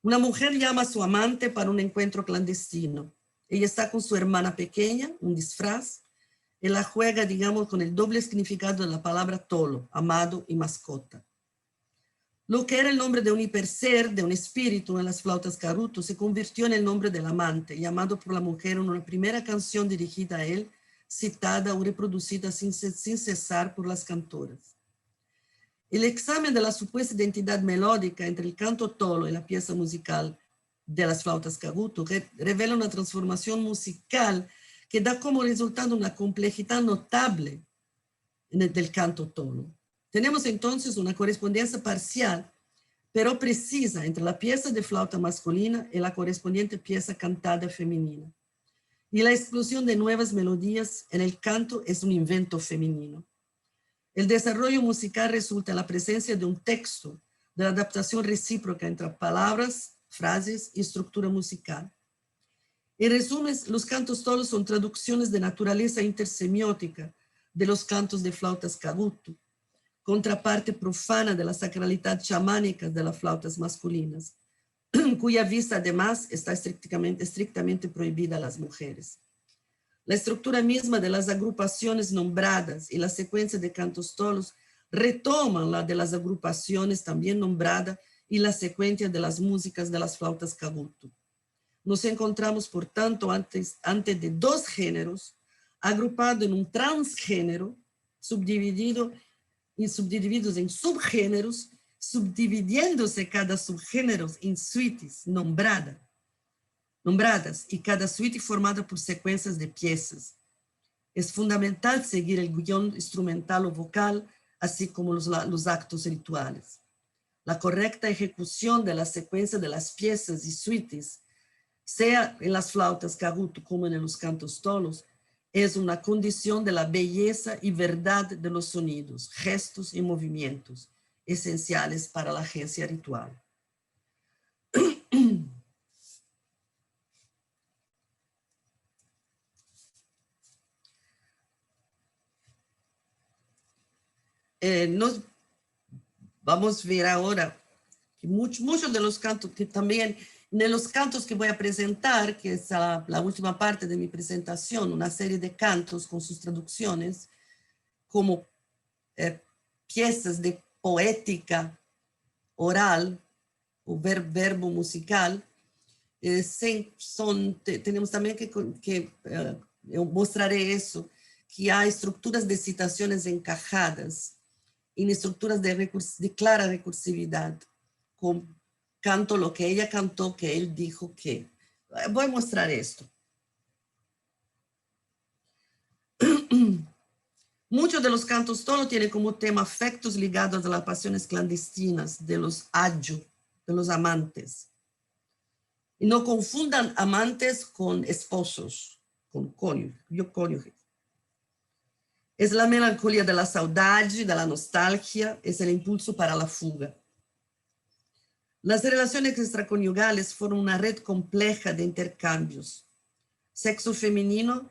Una mujer llama a su amante para un encuentro clandestino. Ella está con su hermana pequeña, un disfraz. Ella juega, digamos, con el doble significado de la palabra tolo, amado y mascota. Lo que era el nombre de un hiperser, de un espíritu en las flautas caruto, se convirtió en el nombre del amante, llamado por la mujer en una primera canción dirigida a él, citada o reproducida sin cesar por las cantoras. El examen de la supuesta identidad melódica entre el canto tolo y la pieza musical de las flautas caruto revela una transformación musical que da como resultado una complejidad notable del canto tolo. Tenemos entonces una correspondencia parcial, pero precisa, entre la pieza de flauta masculina y la correspondiente pieza cantada femenina. Y la explosión de nuevas melodías en el canto es un invento femenino. El desarrollo musical resulta en la presencia de un texto, de la adaptación recíproca entre palabras, frases y estructura musical. En resumen, los cantos tolos son traducciones de naturaleza intersemiótica de los cantos de flautas caruto, contraparte profana de la sacralidad chamánica de las flautas masculinas, cuya vista además está estrictamente prohibida a las mujeres. La estructura misma de las agrupaciones nombradas y la secuencia de cantos tolos retoman la de las agrupaciones también nombradas y la secuencia de las músicas de las flautas caruto. Nos encontramos, por tanto, ante de dos géneros, agrupados en un transgénero, subdivididos en subgéneros, subdividiéndose cada subgénero en suites nombradas, y cada suite formada por secuencias de piezas. Es fundamental seguir el guión instrumental o vocal, así como los actos rituales. La correcta ejecución de la secuencia de las piezas y suites, sea en las flautas caruto como en los cantos tolos, es una condición de la belleza y verdad de los sonidos, gestos y movimientos esenciales para la agencia ritual. Nos vamos a ver ahora que muchos de los cantos que también, de los cantos que voy a presentar, que es la última parte de mi presentación, una serie de cantos con sus traducciones, como piezas de poética oral o verbo musical, tenemos también yo mostraré eso, que hay estructuras de citaciones encajadas en estructuras de clara recursividad, con canto lo que ella cantó, que él dijo que. Voy a mostrar esto. Muchos de los cantos tolo tienen como tema afectos ligados a las pasiones clandestinas de los adjo, de los amantes. Y no confundan amantes con esposos. con cónyuge. Es la melancolía de la saudade, de la nostalgia, es el impulso para la fuga. Las relaciones extraconyugales fueron una red compleja de intercambios. Sexo femenino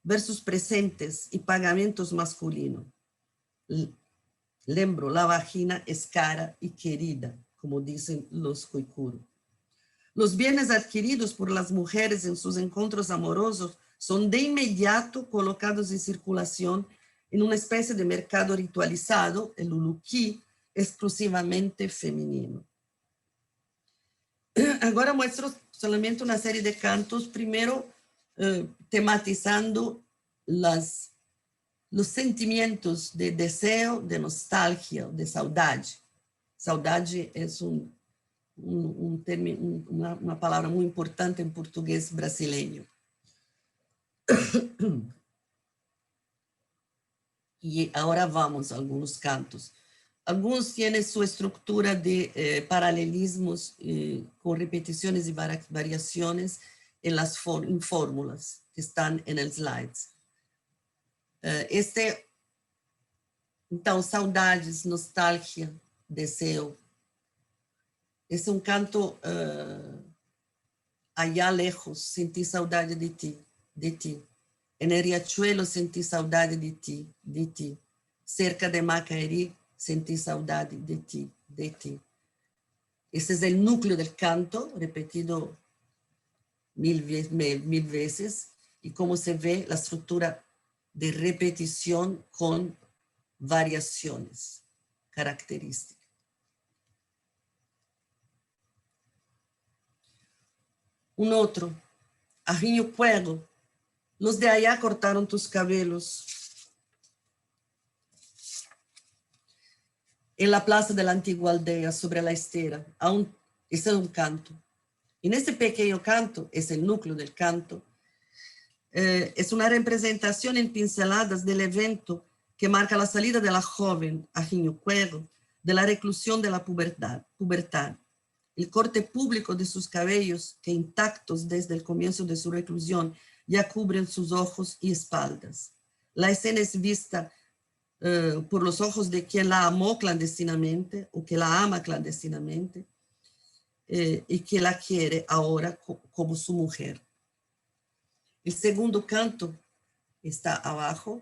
versus presentes y pagamentos masculinos. Lembro, la vagina es cara y querida, como dicen los coicuros. Los bienes adquiridos por las mujeres en sus encuentros amorosos son de inmediato colocados en circulación en una especie de mercado ritualizado, el uluquí, exclusivamente femenino. Agora muestro solamente una serie de cantos, primero tematizando los sentimientos de deseo, de nostalgia, de saudade. Saudade es una palabra muy importante en portugués brasileño. Y ahora vamos a algunos cantos. Algunos tienen su estructura de paralelismos con repeticiones y variaciones en fórmulas que están en el slides. Então, saudades, nostalgia, deseo. Esse é canto allá lejos, sentí saudade de ti. En el riachuelo sentí saudade de ti. Cerca de Macaeri sentí saudade de ti. Ese es el núcleo del canto, repetido mil veces, y como se ve la estructura de repetición con variaciones características. Un otro, Arriño Cuero, los de allá cortaron tus cabellos. En la plaza de la antigua aldea, sobre la estera, ese es un canto. En este pequeño canto, es el núcleo del canto, es una representación en pinceladas del evento que marca la salida de la joven Arriño Cuero de la reclusión de la pubertad. El corte público de sus cabellos, que intactos desde el comienzo de su reclusión, ya cubren sus ojos y espaldas. La escena es vista por los ojos de quien la amó clandestinamente o que la ama clandestinamente y que la quiere ahora como su mujer. El segundo canto está abajo.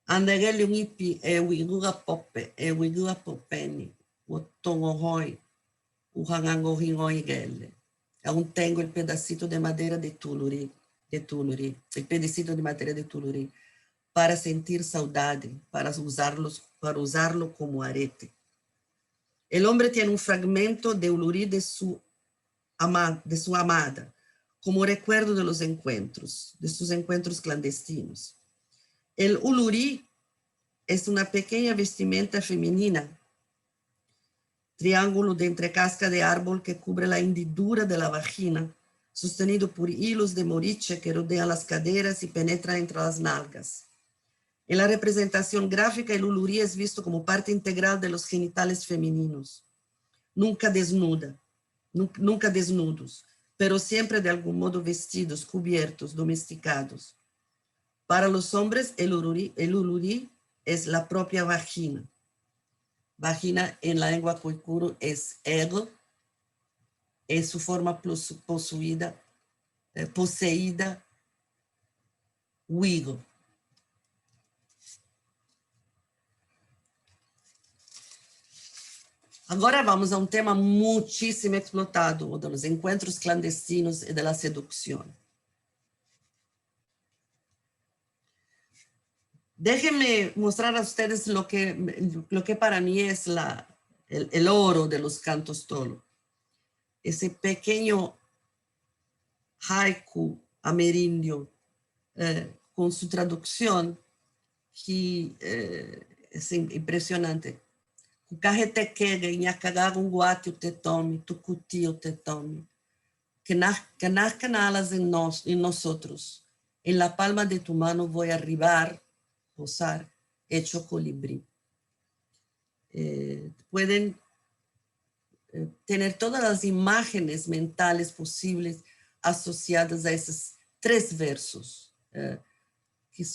Andegele unipi wigura pope wigura popeni wotongohoi uhangangohingoigele. Aún tengo el pedacito de madera de Tuluri, el pedacito de madera de Tuluri, para sentir saudade, para usarlo como arete. El hombre tiene un fragmento de Uluri de su amada, como recuerdo de los encuentros, de sus encuentros clandestinos. El Uluri es una pequeña vestimenta femenina, triángulo de entrecasca de árbol que cubre la hendidura de la vagina, sostenido por hilos de moriche que rodean las caderas y penetran entre las nalgas. En la representación gráfica, el Uluri es visto como parte integral de los genitales femeninos, nunca desnudos, pero siempre de algún modo vestidos, cubiertos, domesticados. Para los hombres, el Uluri es la propia vagina. Vagina en la lengua coicuro es ego, es su forma poseída, wigo. Agora vamos a un tema muchísimo explotado, de los encuentros clandestinos y de la seducción. Déjenme mostrar a ustedes lo que para mí es el oro de los cantos tolo. Ese pequeño haiku amerindio con su traducción que es impresionante. Kukahetekege, ñakagagun guati utetomi, tucuti utetomi. Que nazcan alas en nosotros. En la palma de tu mano voy a arribar, posar, hecho colibrí. Pueden tener todas las imágenes mentales posibles asociadas a esas 3 versos que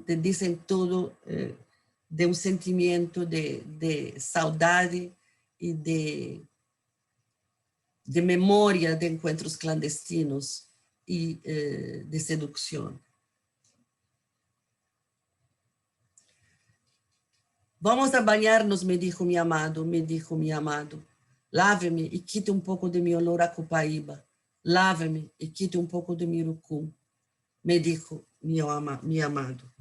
te dicen todo de un sentimiento de saudade y de memoria de encuentros clandestinos y de seducción. Vamos a bañarnos, me dijo mi amado, me dijo mi amado. Lave-me e quite um pouco de mi olor a copaíba. Lave-me e quite um pouco de mi urucum, me dijo mi amado.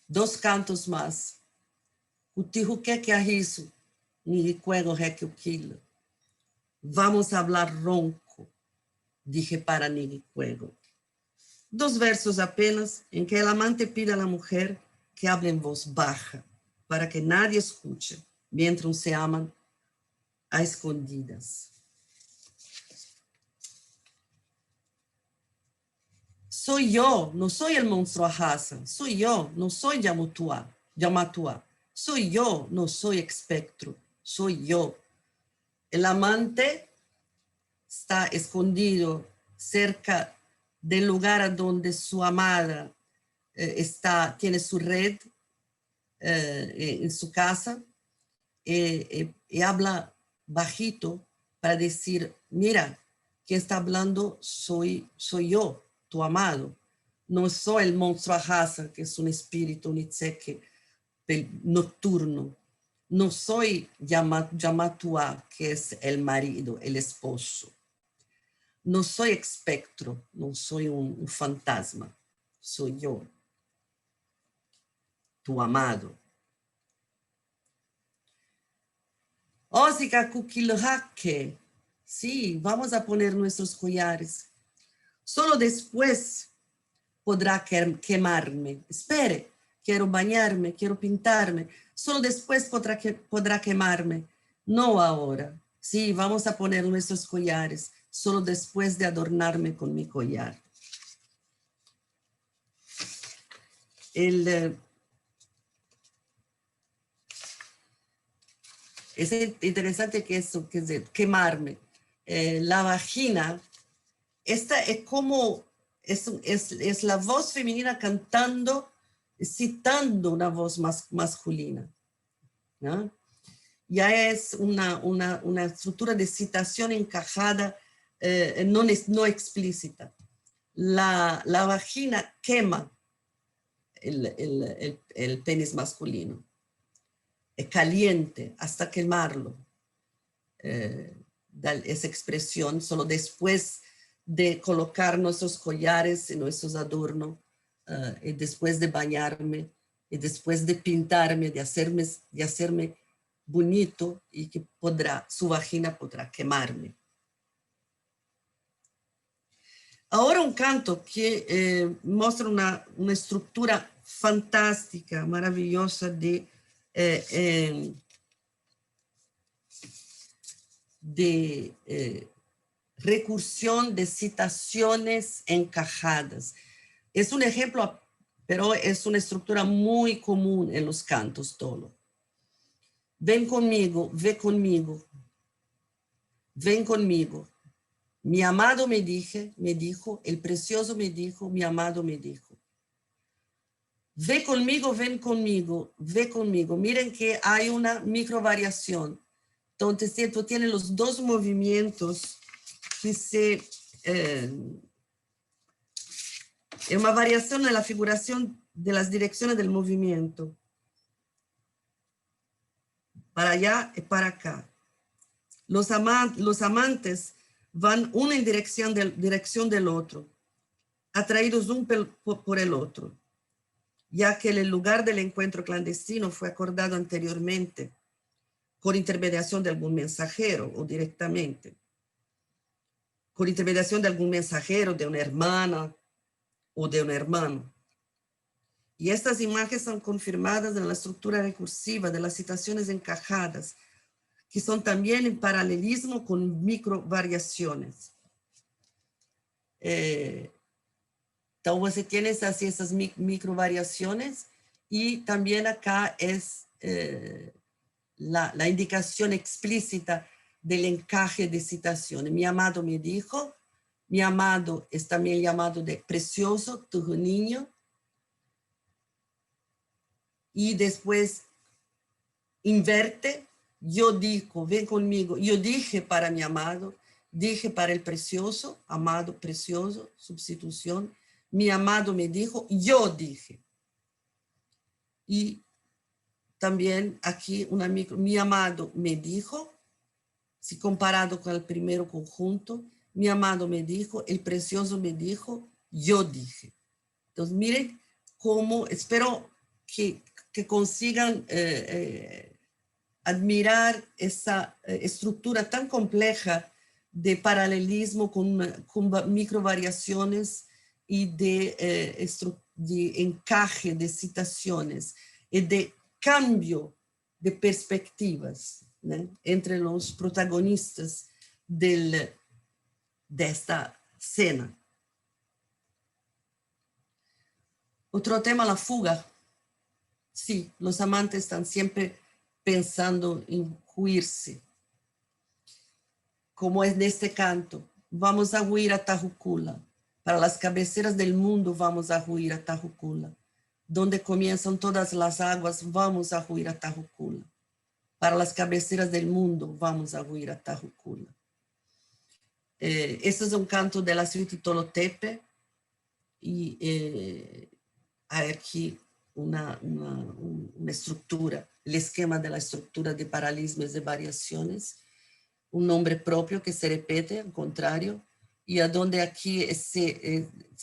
Dos cantos mais. O tijo que arriso, ni cuego requillo. Vamos hablar ronco, dije para Niguicuego. 2 versos apenas em que el amante pide a la mujer que hable en voz baja para que nadie escuche mientras se aman a escondidas. Soy yo, no soy el monstruo Ahasa. Soy yo, no soy Yamatua. Soy yo, no soy espectro. Soy yo. El amante está escondido cerca del lugar a donde su amada tiene su red en su casa y habla bajito para decir, mira, quien está hablando soy yo, tu amado. No soy el monstruo Ahasa, que es un espíritu, un itzeke nocturno. No soy Yamatua, que es el marido, el esposo. No soy espectro, no soy un fantasma. Soy yo, tu amado. Osika kukilhake. Sí, vamos a poner nuestros collares. Solo después podrá quemarme. Espere, quiero bañarme, quiero pintarme. Solo después podrá quemarme. No ahora. Sí, vamos a poner nuestros collares. Solo después de adornarme con mi collar. Es interesante que eso, que es quemarme. La vagina, esta es como, es la voz femenina cantando, citando una voz masculina, ¿no? Ya es una estructura de citación encajada, no explícita. La vagina quema el penis masculino. Es caliente hasta quemarlo. Esa expresión solo después de colocar nuestros collares y nuestros adornos, y después de bañarme, y después de pintarme, de hacerme bonito, y que su vagina podrá quemarme. Ahora un canto que muestra una estructura fantástica, maravillosa de recursión de citaciones encajadas. Es un ejemplo, pero es una estructura muy común en los cantos todo. Ven conmigo, ve conmigo, ven conmigo. Mi amado me dijo, el precioso me dijo, mi amado me dijo. Ve conmigo, ven conmigo, ve conmigo. Miren que hay una micro variación. Entonces, tú tienes los 2 movimientos que es una variación en la figuración de las direcciones del movimiento. Para allá y para acá. Los amantes van uno en dirección del otro, atraídos uno por el otro, ya que el lugar del encuentro clandestino fue acordado anteriormente por intermediación de algún mensajero o directamente, por intermediación de algún mensajero, de una hermana o de un hermano. Y estas imágenes son confirmadas en la estructura recursiva de las citaciones encajadas, que son también en paralelismo con micro variaciones. Entonces, você tiene esas micro variaciones, y también acá es la indicación explícita del encaje de citaciones. Mi amado me dijo, mi amado es también llamado de precioso, tu niño. Y después inverte, yo digo, ven conmigo, yo dije para mi amado, dije para el precioso, amado, precioso, sustitución. Mi amado me dijo, yo dije. Y también aquí mi amado me dijo, si comparado con el primero conjunto, mi amado me dijo, el precioso me dijo, yo dije. Entonces, miren cómo, espero que consigan admirar esa estructura tan compleja de paralelismo con micro variaciones y de encaje de citaciones y de cambio de perspectivas, ¿no?, entre los protagonistas de esta escena. Otro tema, la fuga. Sí, los amantes están siempre pensando en huirse. Como es en este canto, vamos a huir a Tajucula. Para las cabeceras del mundo vamos a huir a Tajucula. Donde comienzan todas las aguas, vamos a huir a Tajucula. Para las cabeceras del mundo vamos a huir a Tajucula. Este es un canto de la suite Tolotepe y hay aquí una estructura, el esquema de la estructura de paralelismos de variaciones, un nombre propio que se repite, al contrario, y a donde aquí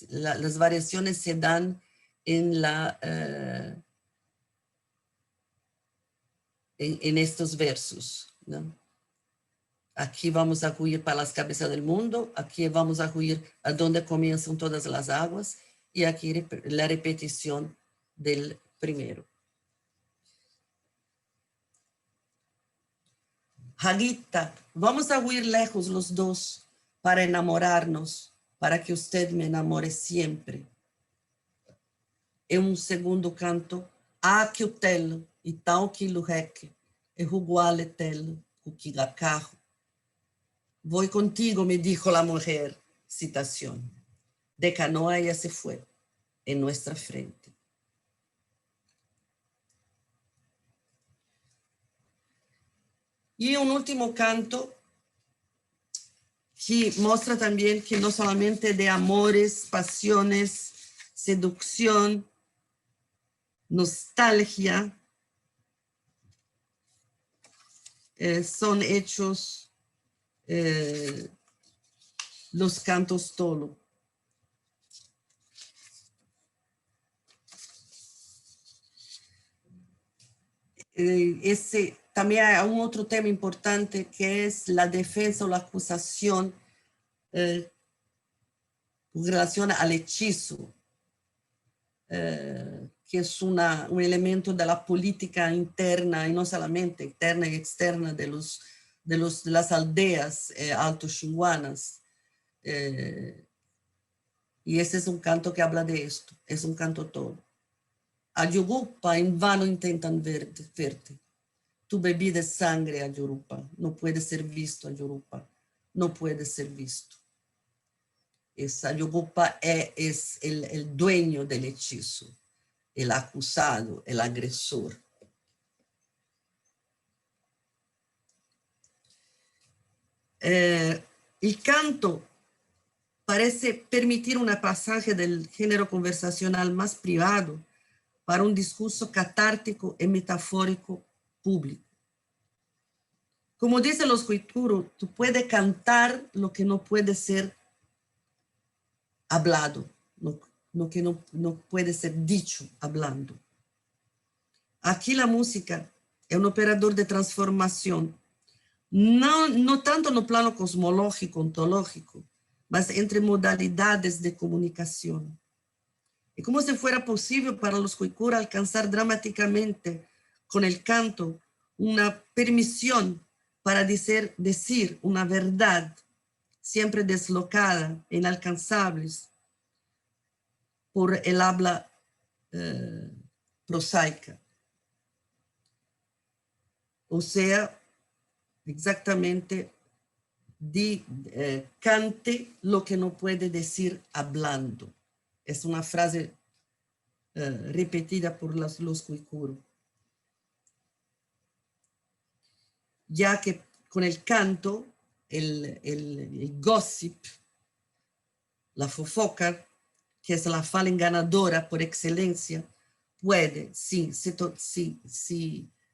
las variaciones se dan en, en estos versos, ¿no? Aquí vamos a huir para las cabezas del mundo, aquí vamos a huir a donde comienzan todas las aguas, y aquí la repetición del primero. Jagita, vamos a huir lejos los dos para enamorarnos, para que usted me enamore siempre. En un segundo canto, que o telo, e tal que lureque, e ruguale telo, cuquigacarro. Voy contigo, me dijo la mujer, citación. De canoa ella se fue, en nuestra frente. Y un último canto que muestra también que no solamente de amores, pasiones, seducción, nostalgia, son hechos los cantos tolo. También hay un otro tema importante que es la defensa o la acusación con relación al hechizo, que es un elemento de la política interna, y no solamente interna y externa de las aldeas alto-xinguanas. Y ese es un canto que habla de esto, es un canto todo. Ayurupa, en vano intentan verte. Tu bebida es sangre, Ayurupa. No puede ser visto, Ayurupa. No puede ser visto. Ayurupa es el dueño del hechizo, el acusado, el agresor. El canto parece permitir una pasaje del género conversacional más privado para un discurso catártico y metafórico público. Como dicen los Huaycuru, tú puedes cantar lo que no puede ser hablado, lo que no puede ser dicho hablando. Aquí la música es un operador de transformación, no tanto en el plano cosmológico, ontológico, mas entre modalidades de comunicación. Y como si fuera posible para los Huaycuru alcanzar dramáticamente con el canto una permisión para decir una verdad siempre deslocada, inalcanzables por el habla prosaica. O sea, exactamente, cante lo que no puede decir hablando. Es una frase repetida por los Cuicuro. Ya que con el canto, el gossip, la fofoca, que es la fala enganadora por excelencia, puede sí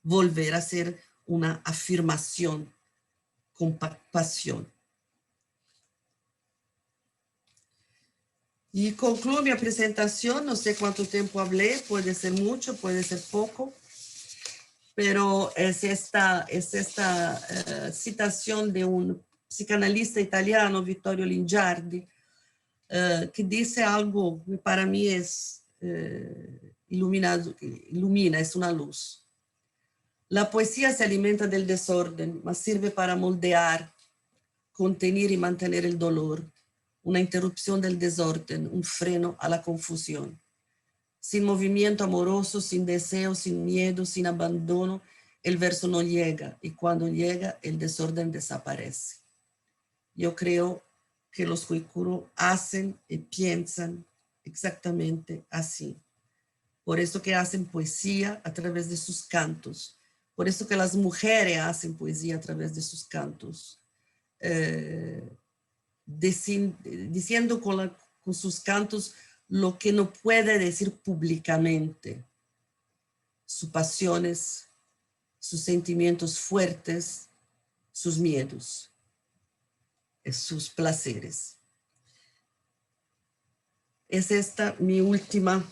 volver a ser una afirmación con pasión. Y concluyo mi presentación, no sé cuánto tiempo hablé, puede ser mucho, puede ser poco, pero es esta citación de un psicanalista italiano, Vittorio Lingiardi, que dice algo que para mí es ilumina, es una luz. La poesía se alimenta del desorden, mas sirve para moldear, contener y mantener el dolor, una interrupción del desorden, un freno a la confusión. Sin movimiento amoroso, sin deseo, sin miedo, sin abandono, el verso no llega, y cuando llega, el desorden desaparece. Yo creo que los Cuicuro hacen y piensan exactamente así. Por eso que hacen poesía a través de sus cantos. Por eso que las mujeres hacen poesía a través de sus cantos. Diciendo con sus cantos lo que no puede decir públicamente. Sus pasiones, sus sentimientos fuertes, sus miedos, sus placeres. Es esta mi última.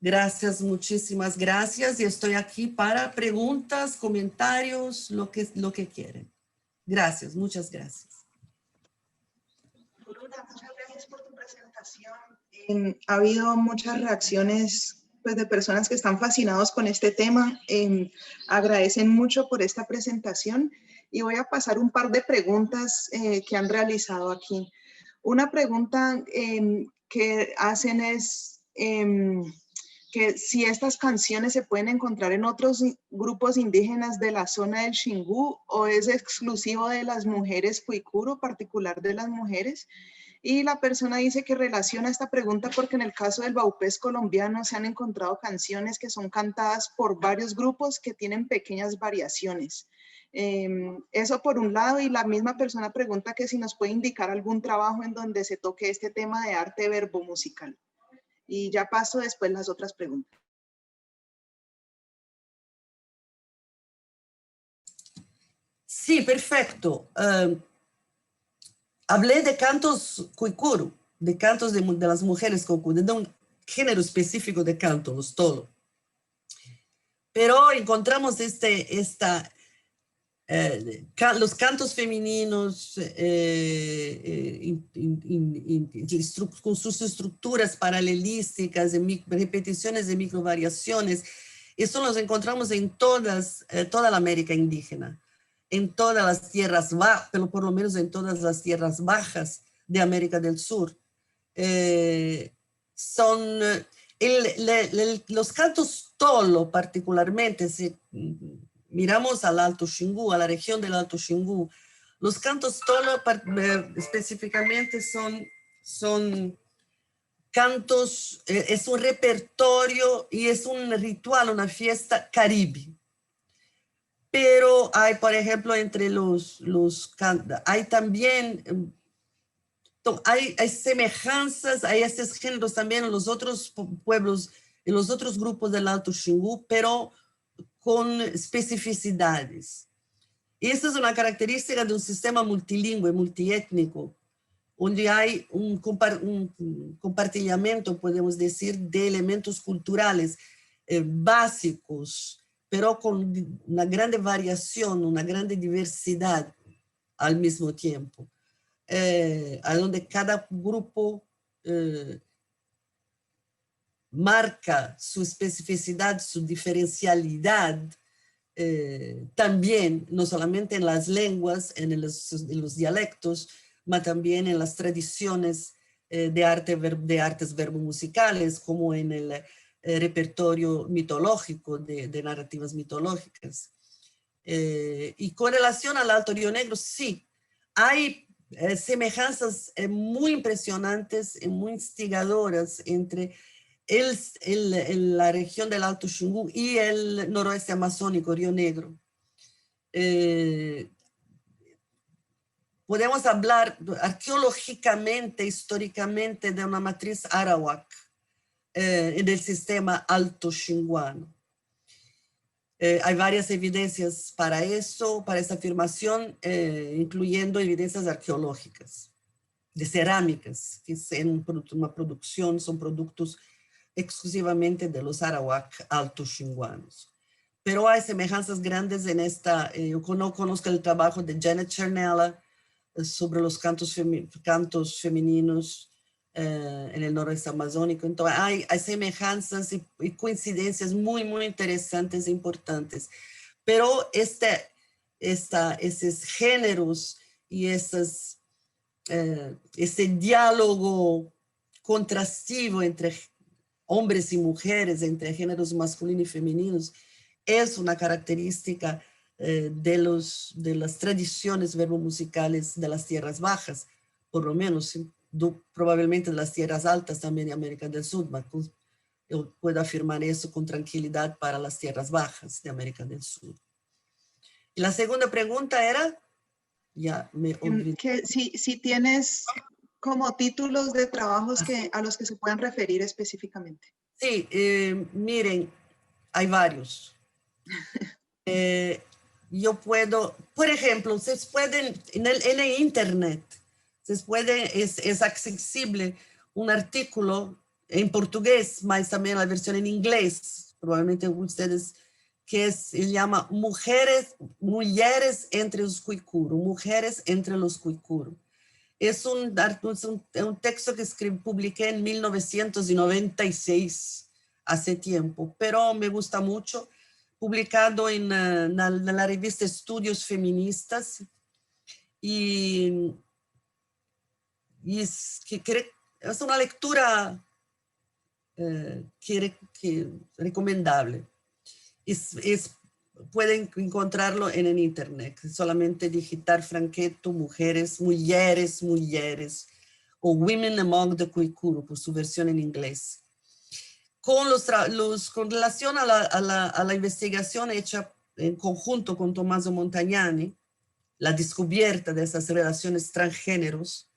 Gracias, muchísimas gracias. Y estoy aquí para preguntas, comentarios, lo que quieren. Gracias, muchas gracias. Luna, muchas gracias por tu presentación. Ha habido muchas reacciones pues, de personas que están fascinados con este tema. Agradecen mucho por esta presentación y voy a pasar un par de preguntas que han realizado aquí. Una pregunta que hacen es que si estas canciones se pueden encontrar en otros grupos indígenas de la zona del Xingu o es exclusivo de las mujeres Cuicuro, particular de las mujeres. Y la persona dice que relaciona esta pregunta porque en el caso del Baupés colombiano se han encontrado canciones que son cantadas por varios grupos que tienen pequeñas variaciones. Eso por un lado, y la misma persona pregunta que si nos puede indicar algún trabajo en donde se toque este tema de arte verbo musical. Y ya paso después las otras preguntas. Sí, perfecto. Hablé de cantos Cuicuro, de cantos de las mujeres Cuicuro, de un género específico de canto, los tolo. Pero encontramos los cantos femeninos con sus estructuras paralelísticas, repeticiones de microvariaciones. Eso los encontramos en toda la América indígena, en todas las tierras bajas, pero por lo menos en todas las tierras bajas de América del Sur. Los cantos tolo particularmente, miramos al Alto Xingu, a la región del Alto Xingu. Los cantos tolo específicamente son cantos, es un repertorio y es un ritual, una fiesta caribe. Pero hay, por ejemplo, entre hay también, hay semejanzas, hay estos géneros también en los otros pueblos, en los otros grupos del Alto Xingu, pero con especificidades. Y esta es una característica de un sistema multilingüe, multiétnico, donde hay un compartimiento, podemos decir, de elementos culturales básicos, pero con una grande variación, una grande diversidad al mismo tiempo, a donde cada grupo marca su especificidad, su diferencialidad, también, no solamente en las lenguas, en los dialectos, pero también en las tradiciones de artes verbomusicales, como en el repertorio mitológico, de narrativas mitológicas. Y con relación al Alto Río Negro, sí, hay semejanzas muy impresionantes y muy instigadoras entre la región del Alto Xingu y el noroeste amazónico, Río Negro. Podemos hablar arqueológicamente, históricamente, de una matriz arawak en el sistema alto xinguano. Hay varias evidencias para eso, para esa afirmación, incluyendo evidencias arqueológicas, de cerámicas, que en una producción son productos exclusivamente de los arawak alto xinguanos. Pero hay semejanzas grandes en esta, yo no conozco el trabajo de Janet Chernella sobre los cantos femeninos en el noroeste amazónico. Entonces hay semejanzas y coincidencias muy, muy interesantes e importantes. Pero esos géneros y ese diálogo contrastivo entre hombres y mujeres, entre géneros masculinos y femeninos, es una característica de las tradiciones verbomusicales de las tierras bajas, por lo menos, probablemente de las tierras altas también de América del Sur. Yo puedo afirmar eso con tranquilidad para las tierras bajas de América del Sur. Y la segunda pregunta era, ya me olvidé. Que si tienes como títulos de trabajos a los que se puedan referir específicamente. Sí, miren, hay varios. Yo puedo, por ejemplo, ustedes pueden, en el internet, ustedes pueden, es accesible un artículo en portugués, más también la versión en inglés, probablemente ustedes, que se llama Mujeres entre los Cuicuro, Mujeres entre los Cuicuro. Es un texto que publiqué en 1996, hace tiempo, pero me gusta mucho, publicado en la revista Estudios Feministas, y es una lectura recomendable. Pueden encontrarlo en el internet, solamente digitar Franqueto, mujeres, o Women Among the Cuicuro, por su versión en inglés. Con relación a la investigación hecha en conjunto con Tommaso Montagnani, la descubierta de esas relaciones transgéneros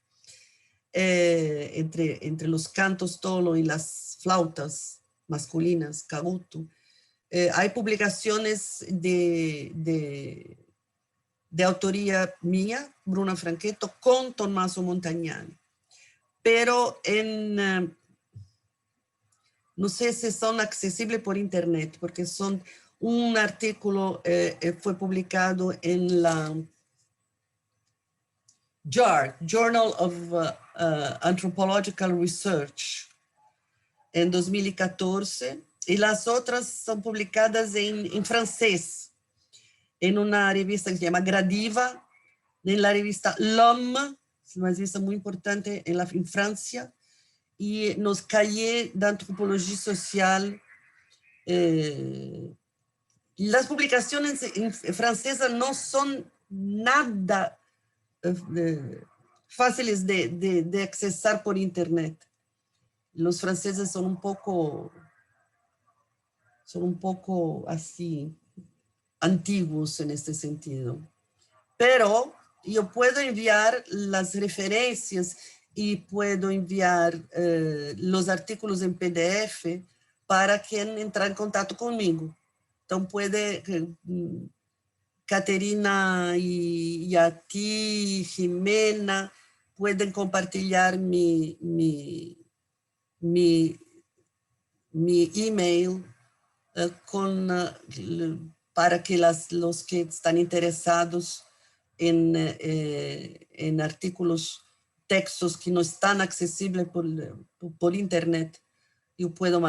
entre los cantos tolo y las flautas masculinas, caguto, hay publicaciones de autoría mía, Bruna Franqueto, con Tommaso Montagnani. Pero no sé si son accesibles por internet, porque un artículo fue publicado en la JAR, Journal of Anthropological Research, en 2014, y las otras son publicadas en francés, en una revista que se llama Gradiva, en la revista L'Homme, una revista muy importante en Francia, y nos Cahiers d'Anthropologie Sociale. Las publicaciones francesas no son nada fáciles de accesar por internet. Los franceses son un poco así, antiguos en este sentido. Pero yo puedo enviar las referencias y puedo enviar los artículos en PDF para quien entrar en contacto conmigo. Entonces puede, Caterina y a ti, Jimena, pueden compartir mi email para que los que están interesados en artículos, textos que no están accesibles por internet, yo puedo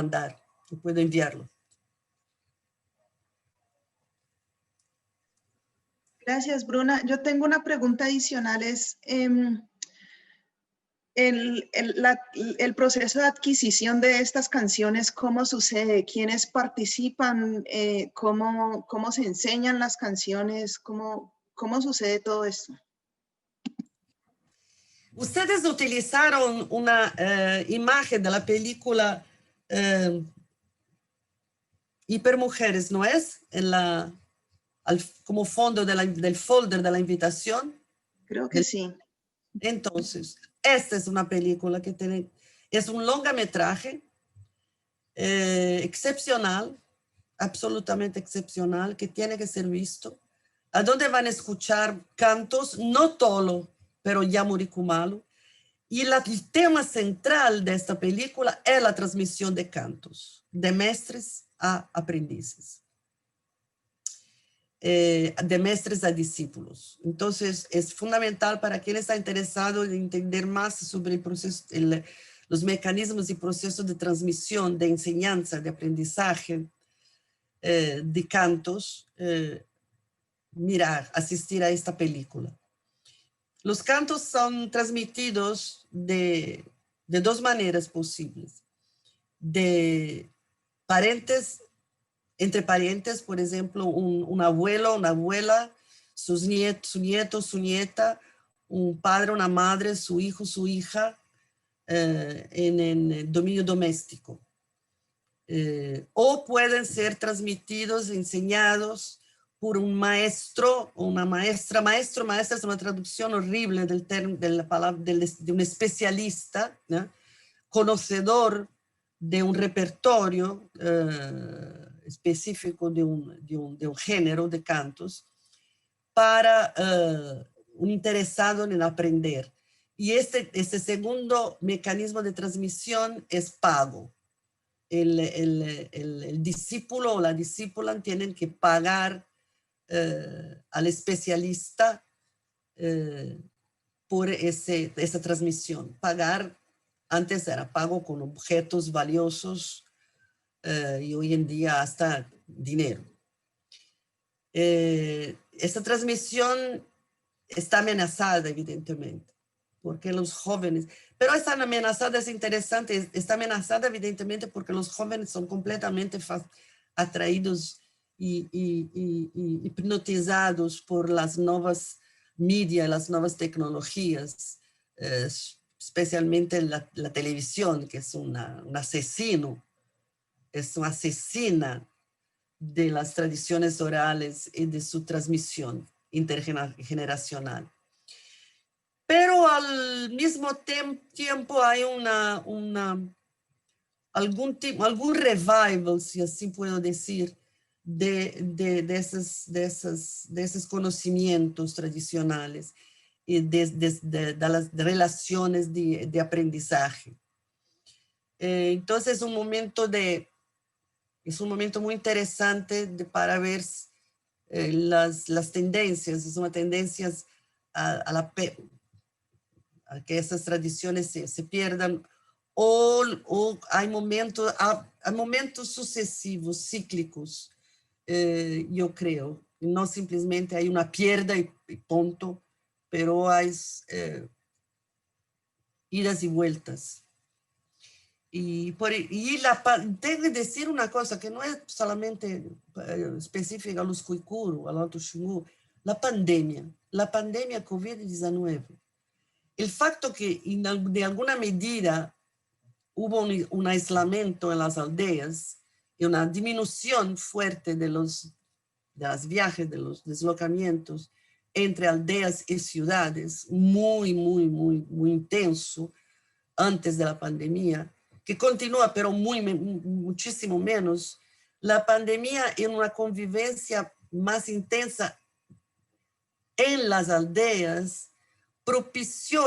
enviarlo. Gracias, Bruna. Yo tengo una pregunta adicional, el proceso de adquisición de estas canciones, ¿cómo sucede? ¿Quiénes participan? ¿Cómo se enseñan las canciones? ¿Cómo sucede todo esto? Ustedes utilizaron una imagen de la película Hipermujeres, ¿no es? Como fondo del folder de la invitación. Creo que sí. Entonces, esta es una película que es un longametraje excepcional, absolutamente excepcional, que tiene que ser visto, a donde van a escuchar cantos, no Tolo, pero Yamurikumalo. Y el tema central de esta película es la transmisión de cantos, de maestres a aprendices, de maestres a discípulos. Entonces, es fundamental para quien está interesado en entender más sobre el proceso, los mecanismos y procesos de transmisión, de enseñanza, de aprendizaje, de cantos, asistir a esta película. Los cantos son transmitidos de dos maneras posibles. Entre parientes, por ejemplo, un abuelo, una abuela, su nieto, su nieta, un padre, una madre, su hijo, su hija, en el dominio doméstico. O pueden ser transmitidos, enseñados por un maestro o una maestra. Maestra es una traducción horrible de la palabra, de un especialista, ¿no? Conocedor de un repertorio específico de un género de cantos, para un interesado en aprender. Y este segundo mecanismo de transmisión es pago. El discípulo o la discípula tienen que pagar al especialista por esa transmisión. Pagar, antes era pago con objetos valiosos y hoy en día hasta dinero. Esta transmisión está amenazada, evidentemente, porque los jóvenes, pero esta amenazada es interesante, está amenazada evidentemente porque los jóvenes son completamente atraídos y hipnotizados por las nuevas mídias, las nuevas tecnologías, especialmente la televisión, que es un asesino, es una asesina de las tradiciones orales y de su transmisión intergeneracional. Pero al mismo tiempo hay algún revival, si así puedo decir, de esos conocimientos tradicionales y de las relaciones de aprendizaje. Entonces es un momento muy interesante para ver las tendencias, son tendencias a que esas tradiciones se pierdan, o hay momentos sucesivos, cíclicos, yo creo. No simplemente hay una pierda y punto, pero hay idas y vueltas. Y tengo que decir una cosa que no es solamente específica a los Cuicuru, al Alto Xingu, la pandemia COVID-19. El facto que de alguna medida hubo un aislamiento en las aldeas y una disminución fuerte de los viajes, de los deslocamientos entre aldeas y ciudades, muy intenso antes de la pandemia, que continúa, pero muchísimo menos. La pandemia en una convivencia más intensa en las aldeas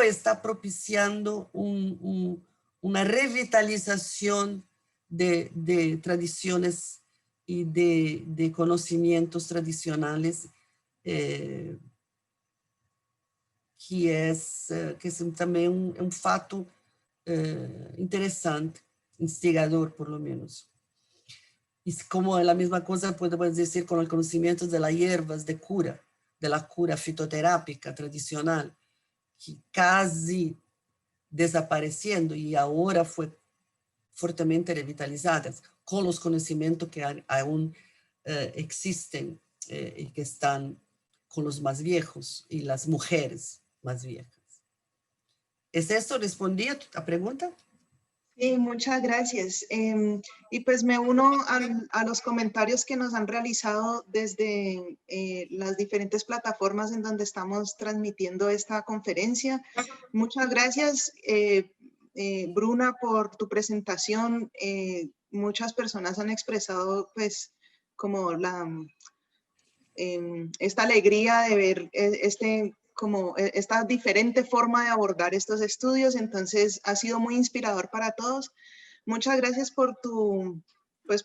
está propiciando una revitalización de tradiciones y de conocimientos tradicionales, que es también un fato interesante, instigador por lo menos. Y como la misma cosa podemos decir con el conocimiento de las hierbas de la cura fitoterápica tradicional, que casi desapareciendo y ahora fue fuertemente revitalizadas con los conocimientos que aún existen y que están con los más viejos y las mujeres más viejas. ¿Es eso? ¿Respondí a tu pregunta? Sí, muchas gracias. Y pues me uno a los comentarios que nos han realizado desde las diferentes plataformas en donde estamos transmitiendo esta conferencia. Muchas gracias, Bruna, por tu presentación. Muchas personas han expresado pues como esta alegría de ver esta diferente forma de abordar estos estudios. Entonces ha sido muy inspirador para todos. Muchas gracias por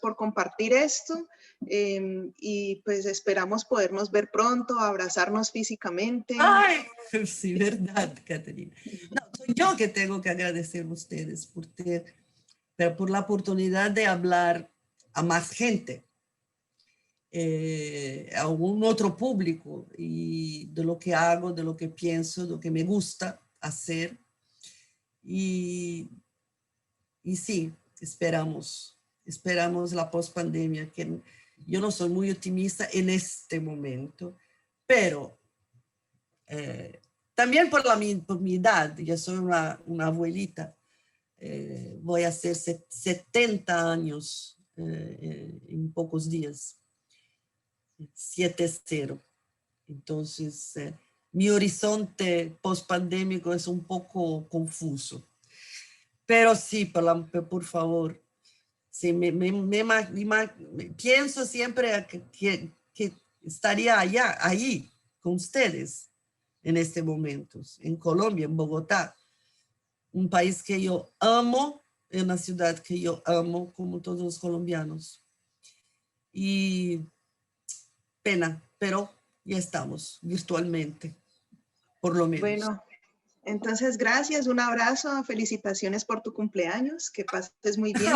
por compartir esto y pues esperamos podernos ver pronto, abrazarnos físicamente. Ay, sí, verdad, Caterina. No, soy yo que tengo que agradecer a ustedes por la oportunidad de hablar a más gente. A un otro público y de lo que hago, de lo que pienso, de lo que me gusta hacer. Y sí, esperamos la post-pandemia, que yo no soy muy optimista en este momento, pero también por mi edad, ya soy una abuelita, voy a hacer 70 años en pocos días. 7-0. Entonces, mi horizonte post-pandémico es un poco confuso. Pero sí, por favor, sí, pienso siempre que estaría ahí con ustedes en este momento, en Colombia, en Bogotá, un país que yo amo, en una ciudad que yo amo, como todos los colombianos. Y pena, pero ya estamos virtualmente, por lo menos. Bueno, entonces gracias, un abrazo, felicitaciones por tu cumpleaños, que pases muy bien.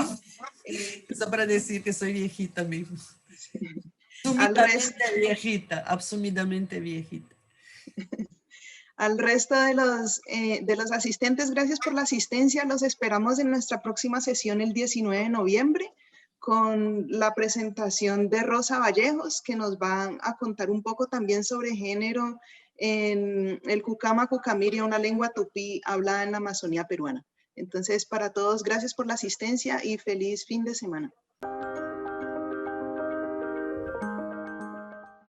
Eso para decir que soy viejita mismo. Sí. Absolutamente viejita. Al resto de los asistentes, gracias por la asistencia. Los esperamos en nuestra próxima sesión el 19 de noviembre con la presentación de Rosa Vallejos, que nos va a contar un poco también sobre género en el Cucama Cucamiria, una lengua tupí hablada en la Amazonía peruana. Entonces, para todos, gracias por la asistencia y feliz fin de semana.